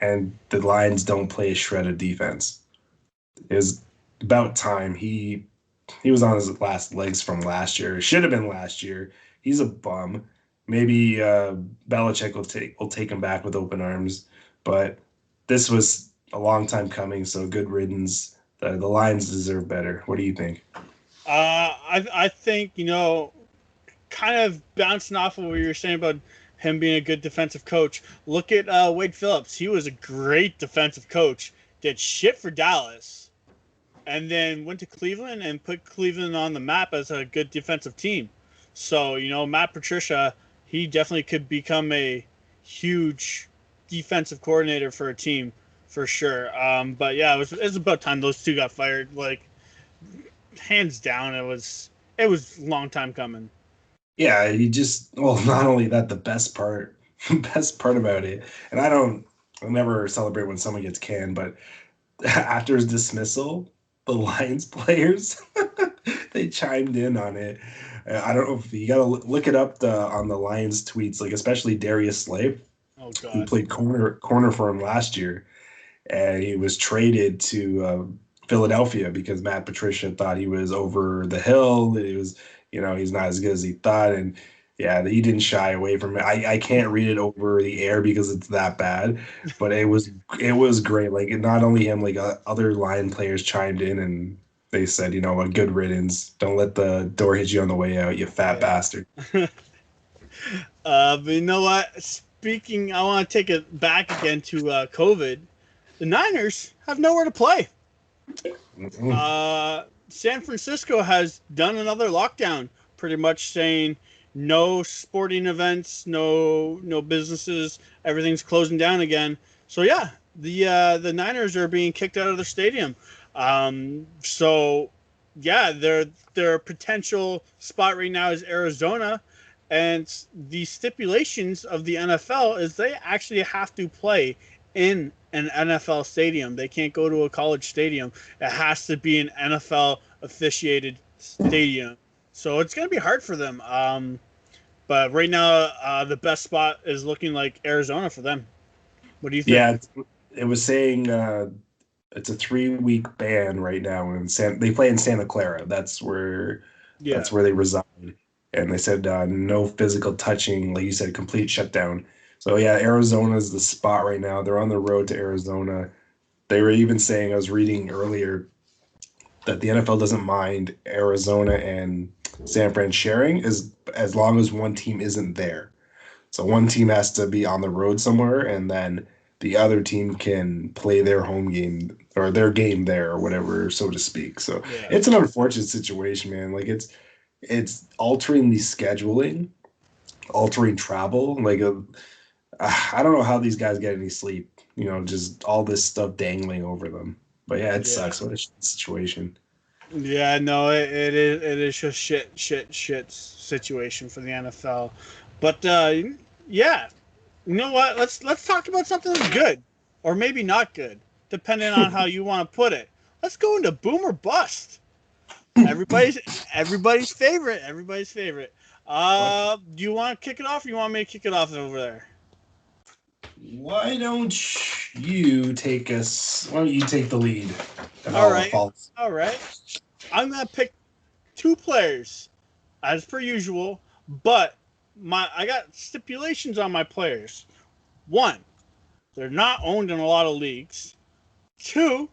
and the Lions don't play a shred of defense. It was about time. He was on his last legs from last year. It should have been last year. He's a bum. Maybe Belichick will take him back with open arms, but this was a long time coming. So good riddance. The Lions deserve better. What do you think? I think kind of bouncing off of what you were saying about him being a good defensive coach. Look at Wade Phillips. He was a great defensive coach. Did shit for Dallas, and then went to Cleveland and put Cleveland on the map as a good defensive team. So Matt Patricia, he definitely could become a huge defensive coordinator for a team for sure. But yeah, it was about time those two got fired. Like hands down, it was a long time coming. Yeah, not only that, the best part about it, and I'll never celebrate when someone gets canned, but after his dismissal, the Lions players, they chimed in on it. I don't know if you got to look it up on the Lions tweets, like especially Darius Slay, who played corner for him last year, and he was traded to Philadelphia because Matt Patricia thought he was over the hill. It was, he's not as good as he thought, and yeah, he didn't shy away from it. I can't read it over the air because it's that bad, but it was great. Like not only him, like other Lion players chimed in and they said, a good riddance. Don't let the door hit you on the way out, you fat bastard. But you know what? I want to take it back again to COVID. The Niners have nowhere to play. San Francisco has done another lockdown, pretty much saying no sporting events, no businesses, everything's closing down again. So yeah, the Niners are being kicked out of their stadium. So yeah, their potential spot right now is Arizona, and the stipulations of the NFL is they actually have to play in an NFL stadium. They can't go to a college stadium. It has to be an NFL officiated stadium. So it's going to be hard for them. But right now, the best spot is looking like Arizona for them. What do you think? Yeah, it was saying it's a 3-week ban right now. They play in Santa Clara. That's where they reside. And they said no physical touching, like you said, complete shutdown. So yeah, Arizona's the spot right now. They're on the road to Arizona. They were even saying, I was reading earlier, that the NFL doesn't mind Arizona and San Fran sharing as long as one team isn't there. So one team has to be on the road somewhere, and then the other team can play their home game or their game there or whatever, so to speak. So It's an unfortunate situation, man. Like it's altering the scheduling, altering travel. Like I don't know how these guys get any sleep. Just all this stuff dangling over them. But yeah, it sucks. What a situation. Yeah, no, it is just shit situation for the NFL. But yeah, you know what? Let's talk about something that's good, or maybe not good, depending on how you want to put it. Let's go into boom or bust. Everybody's favorite. Do you want to kick it off, or you want me to kick it off over there? Why don't you take the lead? All right. I'm gonna pick two players, as per usual, but I got stipulations on my players. One, they're not owned in a lot of leagues. Two,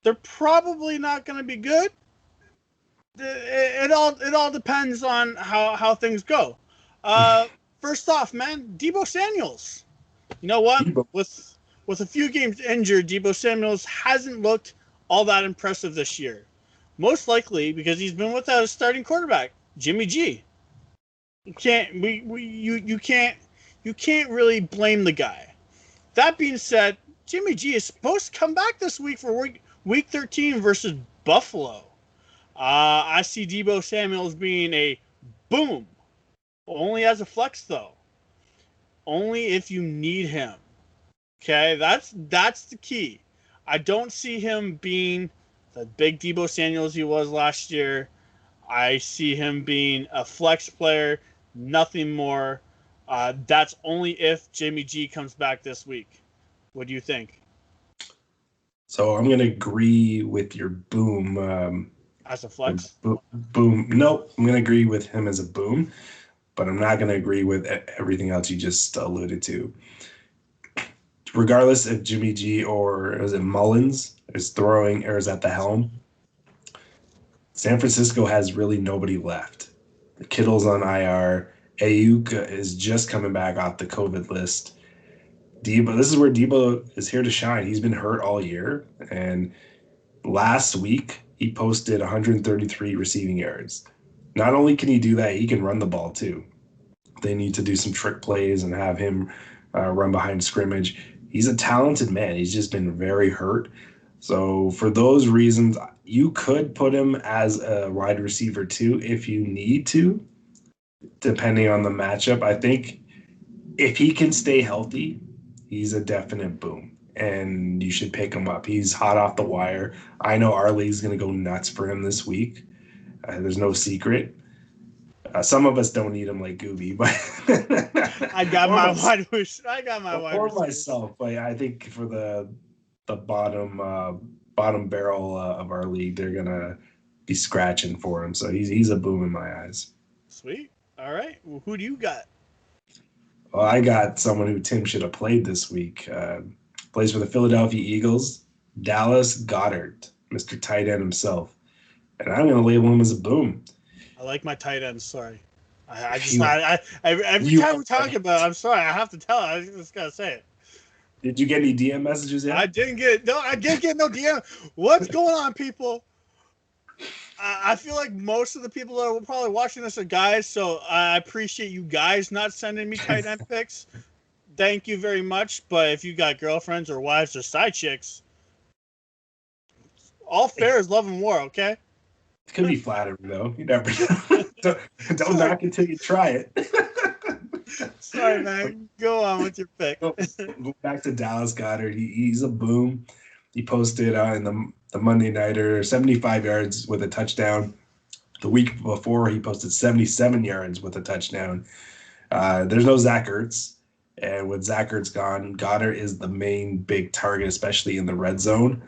they're probably not going to be good. It all depends on how things go. First off, man, Deebo Samuels. You know what? with a few games injured, Deebo Samuels hasn't looked all that impressive this year. Most likely because he's been without a starting quarterback, Jimmy G. You can't really blame the guy. That being said, Jimmy G is supposed to come back this week for week 13 versus Buffalo. I see Deebo Samuels being a boom. Only as a flex, though. Only if you need him. Okay, that's the key. I don't see him being the big Deebo Samuels he was last year. I see him being a flex player, nothing more. That's only if Jimmy G comes back this week. What do you think? So I'm going to agree with your boom. As a flex? Boom. Nope. I'm going to agree with him as a boom, but I'm not going to agree with everything else you just alluded to. Regardless if Jimmy G or is it Mullins is throwing or is at the helm, San Francisco has really nobody left. Kittle's on IR. Ayuk is just coming back off the COVID list. Deebo, this is where Deebo is here to shine. He's been hurt all year, and last week he posted 133 receiving yards. Not only can he do that, he can run the ball too. They need to do some trick plays and have him run behind scrimmage. He's a talented man. He's just been very hurt. So for those reasons, you could put him as a wide receiver too if you need to, depending on the matchup. I think if he can stay healthy, he's a definite boom, and you should pick him up. He's hot off the wire. I know our league's going to go nuts for him this week. There's no secret. Some of us don't need him like Goobie, but I got my wide receiver. For myself, but I think for the bottom barrel of our league, they're gonna be scratching for him. So he's a boom in my eyes. Sweet. All right. Well, who do you got? Well, I got someone who Tim should have played this week. Plays for the Philadelphia Eagles, Dallas Goedert, Mr. Tight End himself, and I'm gonna label him as a boom. I like my tight ends. Sorry, every time we talk about it, I'm sorry. I have to tell it. I just gotta say it. Did you get any DM messages yet? I didn't get no DM. What's going on, people? I feel like most of the people that are probably watching this are guys, so I appreciate you guys not sending me tight end picks. Thank you very much. But if you got girlfriends or wives or side chicks, all fair is love and war. Okay. It could be flattering, though. You never know. don't knock until you try it. Sorry, man. Go on with your pick. Go back to Dallas Goedert. He's a boom. He posted in the Monday Nighter 75 yards with a touchdown. The week before, he posted 77 yards with a touchdown. There's no Zach Ertz. And with Zach Ertz gone, Goedert is the main big target, especially in the red zone.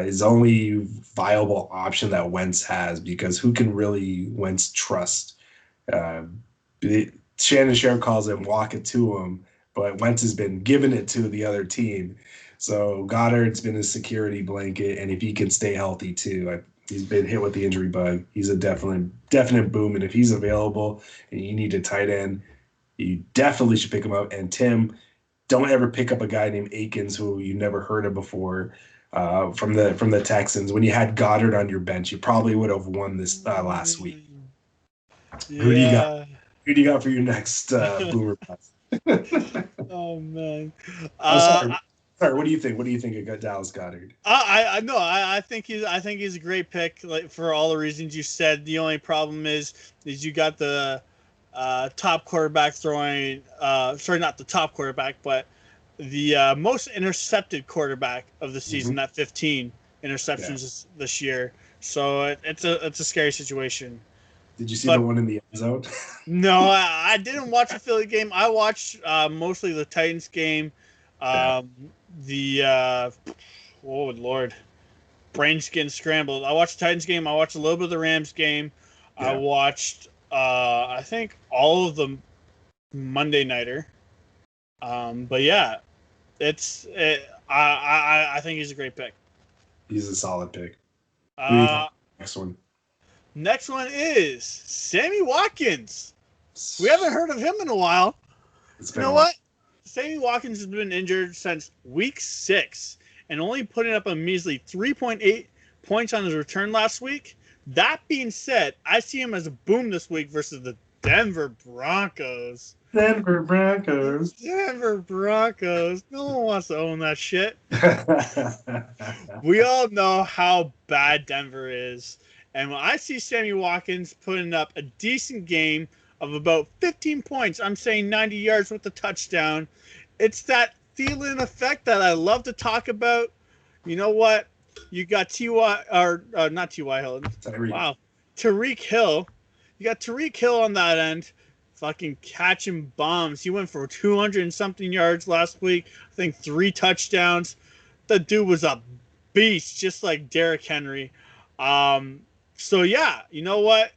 His only viable option that Wentz has, because who can really Wentz trust? Shannon Sharp calls him walk it to him, but Wentz has been giving it to the other team. So Goddard's been his security blanket, and if he can stay healthy too, he's been hit with the injury bug. He's a definite boom, and if he's available and you need a tight end, you definitely should pick him up. And Tim, don't ever pick up a guy named Akins who you never heard of before. From the Texans. When you had Goddard on your bench, you probably would have won this last week. Yeah. Who do you got for your next boomer pass? Oh man. Sorry. What do you think? What do you think of Dallas Goedert? I think he's a great pick. Like for all the reasons you said. The only problem is you got the top quarterback throwing. Sorry, not the top quarterback, but the most intercepted quarterback of the season at 15 interceptions this year. So it's a scary situation. Did you see the one in the end zone? No, I didn't watch the Philly game. I watched mostly the Titans game. Oh Lord, brain's getting scrambled. I watched the Titans game. I watched a little bit of the Rams game. Yeah. I watched I think all of the Monday Nighter. But yeah, I think he's a great pick. He's a solid pick. Next one. Next one is Sammy Watkins. We haven't heard of him in a while. You know what? Sammy Watkins has been injured since week 6 and only putting up a measly 3.8 points on his return last week. That being said, I see him as a boom this week versus the Denver Broncos. Denver Broncos. Denver Broncos. No one wants to own that shit. We all know how bad Denver is. And when I see Sammy Watkins putting up a decent game of about 15 points, I'm saying 90 yards with a touchdown, it's that Thielen effect that I love to talk about. You know what? You got T.Y. or not T.Y. Hill. Wow. Tyreek Hill. You got Tyreek Hill on that end. Fucking catching bombs. He went for 200 and something yards last week. I think 3 touchdowns. The dude was a beast, just like Derrick Henry. So yeah, you know what?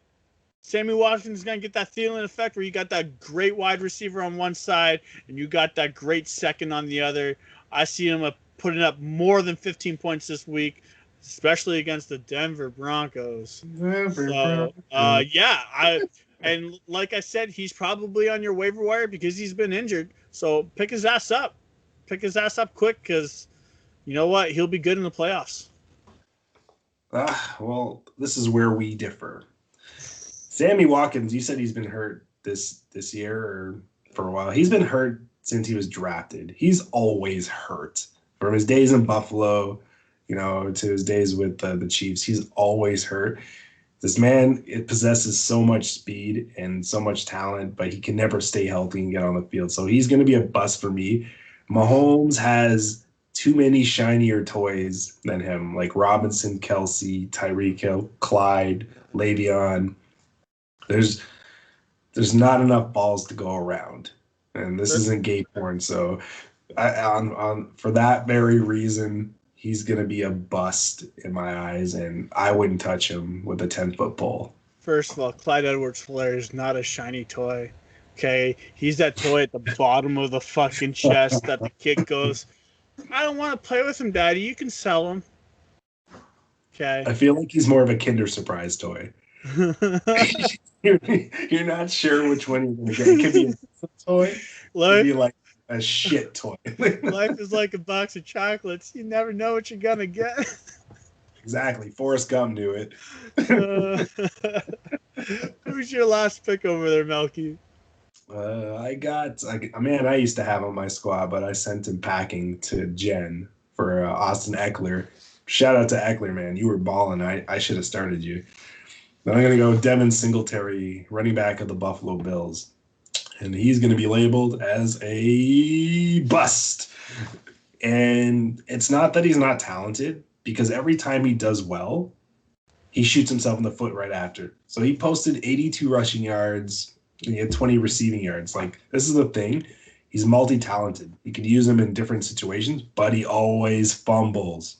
Sammy Watkins is gonna get that Thielen effect where you got that great wide receiver on one side and you got that great second on the other. I see him putting up more than 15 points this week, especially against the Denver Broncos. And like I said, he's probably on your waiver wire because he's been injured. So pick his ass up. Pick his ass up quick because you know what? He'll be good in the playoffs. Well, this is where we differ. Sammy Watkins, you said he's been hurt this year or for a while. He's been hurt since he was drafted. He's always hurt. From his days in Buffalo, to his days with the Chiefs, he's always hurt. This man, it possesses so much speed and so much talent, but he can never stay healthy and get on the field. So he's going to be a bust for me. Mahomes has too many shinier toys than him, like Robinson, Kelsey, Tyreek Hill, Clyde, Le'Veon. There's not enough balls to go around, and this isn't gay porn. So, for that very reason, he's going to be a bust in my eyes, and I wouldn't touch him with a 10-foot pole. First of all, Clyde Edwards-Helaire is not a shiny toy. Okay? He's that toy at the bottom of the fucking chest that the kid goes, I don't want to play with him, Daddy. You can sell him. Okay? I feel like he's more of a Kinder Surprise toy. You're not sure which one you're going to get. It could be a toy. It could be like a shit toy. Life is like a box of chocolates. You never know what you're going to get. Exactly. Forrest Gump knew it. Who's your last pick over there, Melky? I used to have on my squad, but I sent him packing to Jen for Austin Eckler. Shout out to Eckler, man. You were balling. I should have started you. Then I'm going to go Devin Singletary, running back of the Buffalo Bills. And he's going to be labeled as a bust. And it's not that he's not talented, because every time he does well, he shoots himself in the foot right after. So he posted 82 rushing yards, and he had 20 receiving yards. Like, this is the thing. He's multi-talented. You can use him in different situations, but he always fumbles.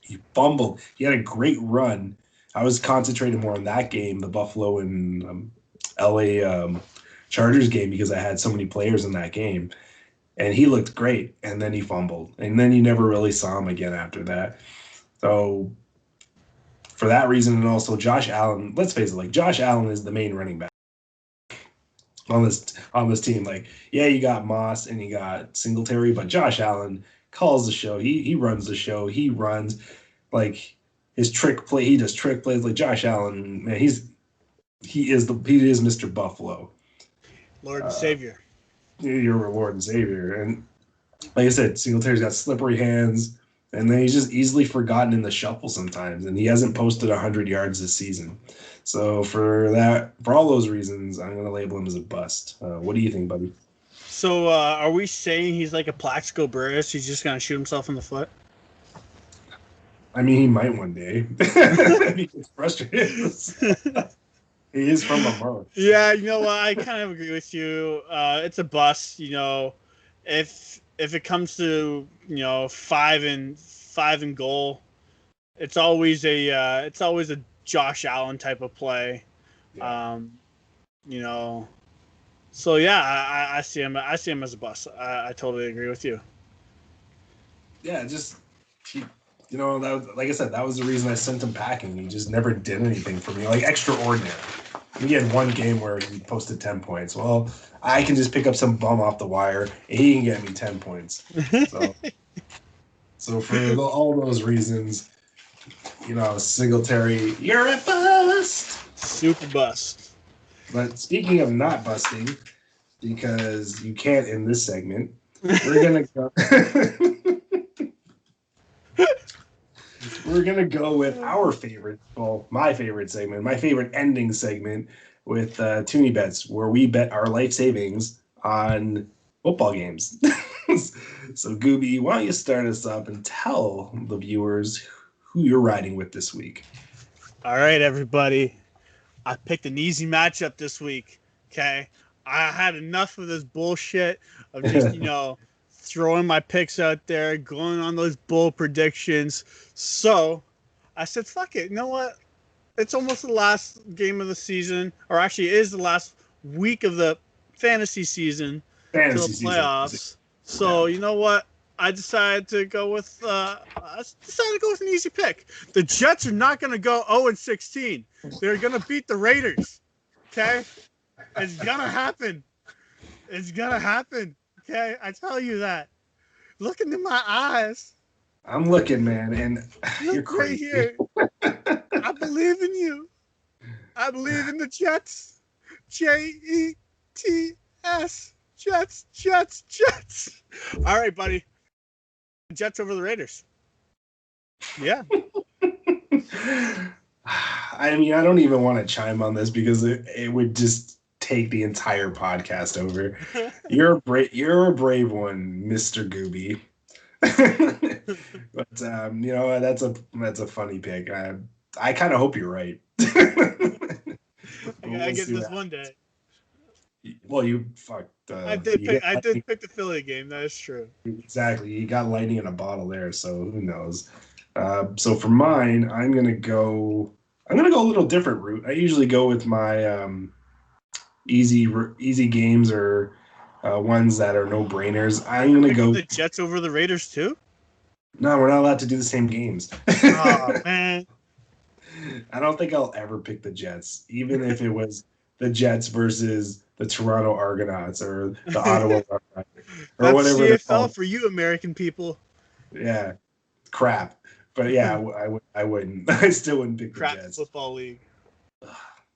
He fumbled. He had a great run. I was concentrated more on that game, the Buffalo and LA Chargers game, because I had so many players in that game. And he looked great, and then he fumbled. And then you never really saw him again after that. So for that reason, and also Josh Allen, let's face it, like Josh Allen is the main running back on this team. Like, yeah, you got Moss and you got Singletary, but Josh Allen calls the show. He runs the show. He runs like his trick play. He does trick plays. Like Josh Allen, man, he is Mr. Buffalo. Lord and Savior. Your Lord and Savior. And like I said, Singletary's got slippery hands, and then he's just easily forgotten in the shuffle sometimes, and he hasn't posted 100 yards this season. So for all those reasons, I'm going to label him as a bust. What do you think, buddy? So are we saying he's like a Plaxico Burress? He's just going to shoot himself in the foot? I mean, he might one day. He gets frustrated. He is from a mark. Yeah, you know what? I kind of agree with you. It's a bust. If it comes to five and goal, it's always a Josh Allen type of play. Yeah. So yeah, I see him as a bust. I totally agree with you. Yeah, like I said, that was the reason I sent him packing. He just never did anything for me, like extraordinary. We had one game where he posted 10 points. Well, I can just pick up some bum off the wire, and he can get me 10 points. So for all those reasons, Singletary, you're a bust. Super bust. But speaking of not busting, because you can't in this segment, we're gonna go. We're gonna go with our favorite, my favorite segment, my favorite ending segment with Toonie Bets, where we bet our life savings on football games. So, Goobie, why don't you start us up and tell the viewers who you're riding with this week? All right, everybody. I picked an easy matchup this week. Okay, I had enough of this bullshit of just throwing my picks out there, going on those bull predictions. So I said, fuck it. You know what? It's almost the last game of the season, or actually, it is the last week of the fantasy season till the playoffs. So you know what? I decided to go with an easy pick. The Jets are not going to go 0-16. They're going to beat the Raiders. Okay, it's gonna happen. It's gonna happen. Okay, I tell you that. Look into my eyes. I'm looking, man, and you're crazy. Right here. I believe in you. I believe in the Jets. Jets. Jets. All right, buddy. Jets over the Raiders. Yeah. I mean, I don't even want to chime on this because it would just take the entire podcast over. You're a brave one, Mr. Goobie. But that's a funny pick. I kind of hope you're right. I get this one day. Well, you fucked. I did pick the Philly game. That is true. Exactly. You got lightning in a bottle there, so who knows? So for mine, I'm gonna go a little different route. I usually go with my easy games or ones that are no brainers. I'm gonna go the Jets over the Raiders too. No, we're not allowed to do the same games. Oh man. I don't think I'll ever pick the Jets, even if it was the Jets versus the Toronto Argonauts or the Ottawa or whatever. CFL for you American people. Yeah, crap. But yeah, I wouldn't. I still wouldn't pick the Crap Jets. Football League.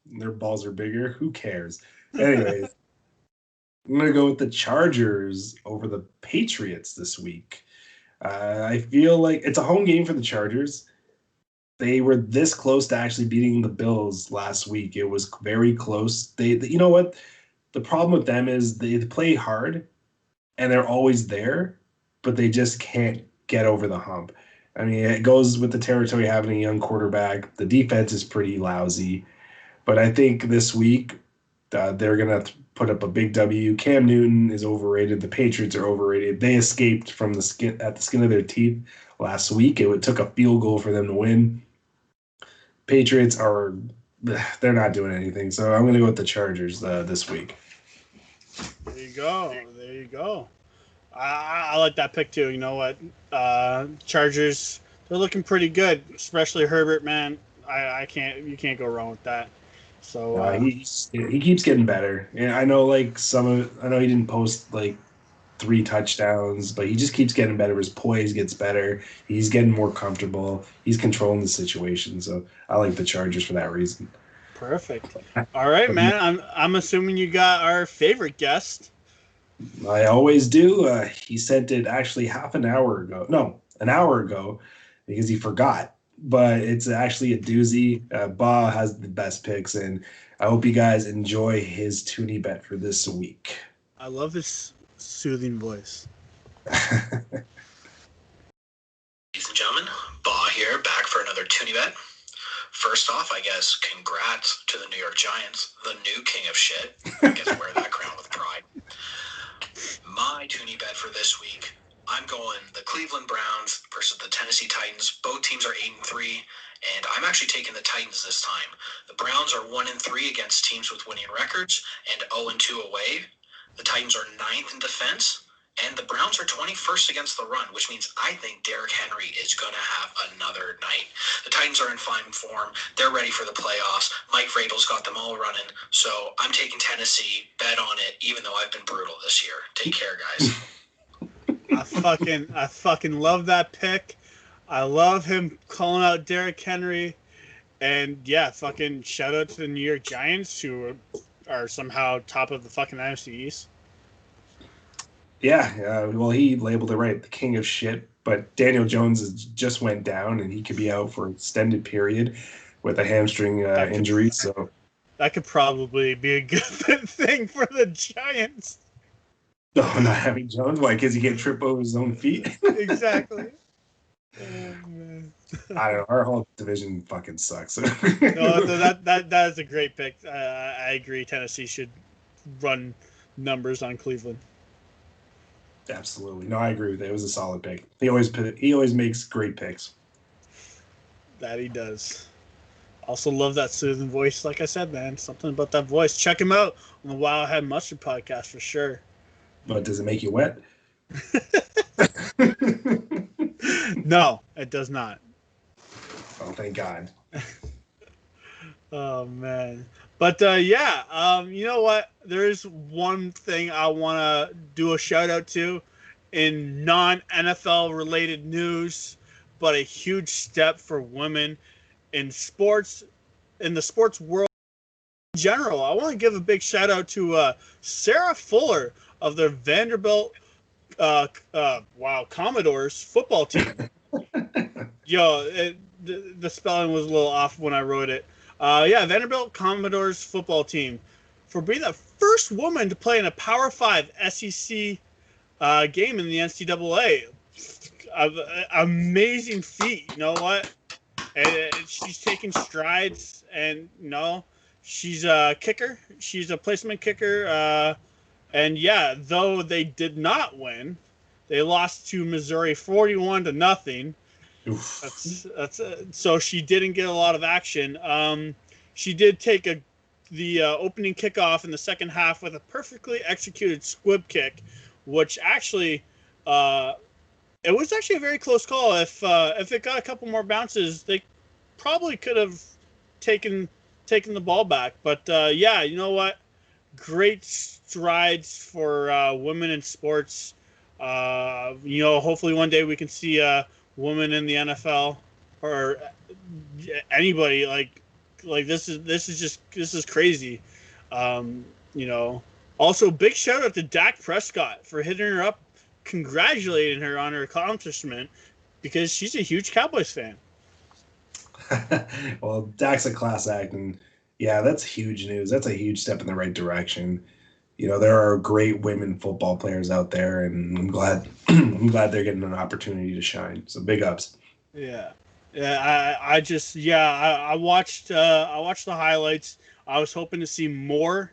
Their balls are bigger. Who cares? Anyways, I'm gonna go with the Chargers over the Patriots this week. I feel like it's a home game for the Chargers. They were this close to actually beating the Bills last week. It was very close. You know what? The problem with them is they play hard, and they're always there, but they just can't get over the hump. I mean, it goes with the territory having a young quarterback. The defense is pretty lousy, but I think this week they're going to put up a big W. Cam Newton is overrated. The Patriots are overrated. They escaped from the skin of their teeth last week. It took a field goal for them to win. Patriots they're not doing anything. So I'm going to go with the Chargers this week. There you go. I like that pick too. You know what? Chargers, they're looking pretty good, especially Herbert, man. You can't go wrong with that. So he keeps getting better. And I know I know he didn't post like 3 touchdowns, but he just keeps getting better. His poise gets better. He's getting more comfortable. He's controlling the situation. So I like the Chargers for that reason. Perfect. All right, man. I'm assuming you got our favorite guest. I always do. He sent it actually an hour ago because he forgot. But it's actually a doozy. Ba has the best picks, and I hope you guys enjoy his Toonie bet for this week. I love his soothing voice. Ladies and gentlemen, Ba here, back for another Toonie bet. First off, I guess, congrats to the New York Giants, the new king of shit. I guess wear that crown with pride. My Toonie bet for this week, I'm going the Cleveland Browns versus the Tennessee Titans. Both teams are 8-3, and I'm actually taking the Titans this time. The Browns are 1-3 against teams with winning records and 0-2 away. The Titans are 9th in defense, And the Browns are 21st against the run, which means I think Derrick Henry is going to have another night. The Titans are in fine form. They're ready for the playoffs. Mike Vrabel's got them all running. So I'm taking Tennessee. Bet on it, even though I've been brutal this year. Take care, guys. I fucking love that pick. I love him calling out Derrick Henry. And yeah, fucking shout out to the New York Giants, who are somehow top of the fucking NFC East. Yeah, well, he labeled it right, the king of shit. But Daniel Jones just went down, and he could be out for an extended period with a hamstring injury. So that could probably be a good thing for the Giants. No, not having Jones. Why? Because he can't trip over his own feet. Exactly. Oh, man. I don't know. Our whole division fucking sucks. No, that is a great pick. I agree. Tennessee should run numbers on Cleveland. Absolutely. No, I agree with it. It was a solid pick. He always makes great picks. That he does. Also love that soothing voice. Like I said, man, something about that voice. Check him out on the Wild Head Mustard podcast for sure. But does it make you wet? No, it does not. Oh, thank God. Oh, man. But, you know what? There is one thing I want to do a shout-out to in non-NFL related news, but a huge step for women in sports, in the sports world in general. I want to give a big shout-out to Sarah Fuller of the Vanderbilt Commodores football team. The spelling was a little off when I wrote it. Vanderbilt Commodores football team for being the first woman to play in a Power 5 SEC game in the NCAA. Amazing feat, you know what? And she's taking strides, and she's a kicker. She's a placement kicker. Though they did not win, they lost to Missouri 41-0. So she didn't get a lot of action. She did take the opening kickoff in the second half with a perfectly executed squib kick, which actually it was actually a very close call. If it got a couple more bounces, they probably could have taken the ball back. But you know what? Great strides for women in sports. Hopefully one day we can see a woman in the NFL or anybody like this is crazy. Also big shout out to Dak Prescott for hitting her up, congratulating her on her accomplishment, because she's a huge Cowboys fan. Well, Dak's a class act, and yeah, that's huge news. That's a huge step in the right direction. There are great women football players out there, and I'm glad they're getting an opportunity to shine. So big ups. Yeah. I watched the highlights. I was hoping to see more,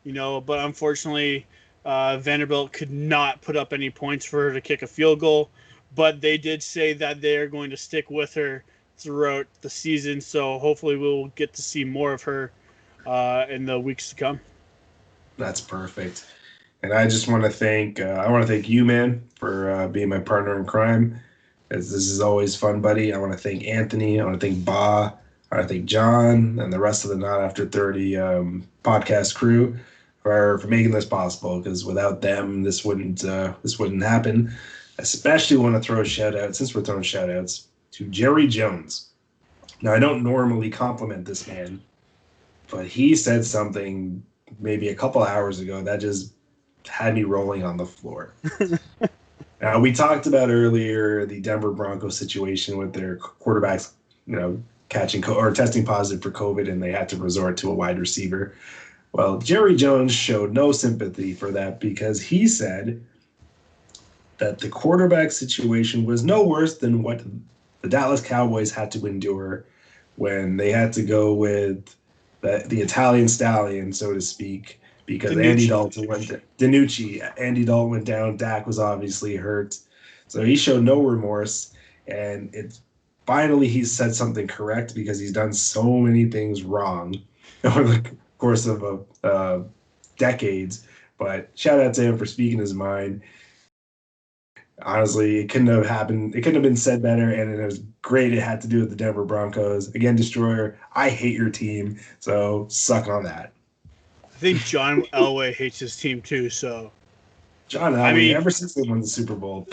but unfortunately, Vanderbilt could not put up any points for her to kick a field goal. But they did say that they are going to stick with her throughout the season. So hopefully we'll get to see more of her in the weeks to come. That's perfect. And I just want to thank you, man, for being my partner in crime. As this is always fun, buddy. I want to thank Anthony. I want to thank Ba. I want to thank John and the rest of the Not After 30 podcast crew for making this possible. Because without them, this wouldn't happen. Especially want to throw a shout out, since we're throwing shout outs, to Jerry Jones. Now, I don't normally compliment this man, but he said something maybe a couple hours ago that just had me rolling on the floor. Now, we talked about earlier the Denver Broncos situation with their quarterbacks, catching or testing positive for COVID, and they had to resort to a wide receiver. Well, Jerry Jones showed no sympathy for that, because he said that the quarterback situation was no worse than what the Dallas Cowboys had to endure when they had to go with the Italian stallion, so to speak, because Andy Dalton Andy Dalton went down. Dak was obviously hurt. So he showed no remorse. And finally he said something correct, because he's done so many things wrong over the course of decades. But shout out to him for speaking his mind. Honestly, it couldn't have happened. It couldn't have been said better, and it was great. It had to do with the Denver Broncos. Again, Destroyer, I hate your team, so suck on that. I think John Elway hates his team too. So John I Elway, mean, ever since they won the Super Bowl,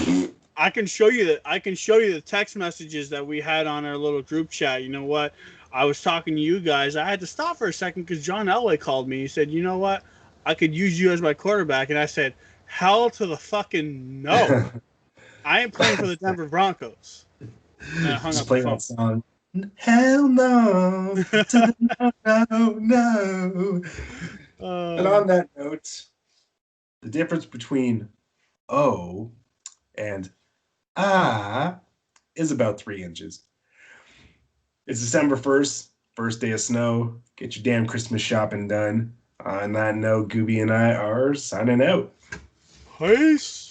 I can show you that. I can show you the text messages that we had on our little group chat. You know what? I was talking to you guys. I had to stop for a second because John Elway called me. He said, "You know what? I could use you as my quarterback," and I said, "Hell to the fucking no! I ain't playing for the Denver Broncos." And I hung just up the playing phone. that song. Hell no, to the no, no. And on that note, the difference between O and ah is about 3 inches. It's December 1st, first day of snow. Get your damn Christmas shopping done. On that note, Goobie and I are signing out. Peace.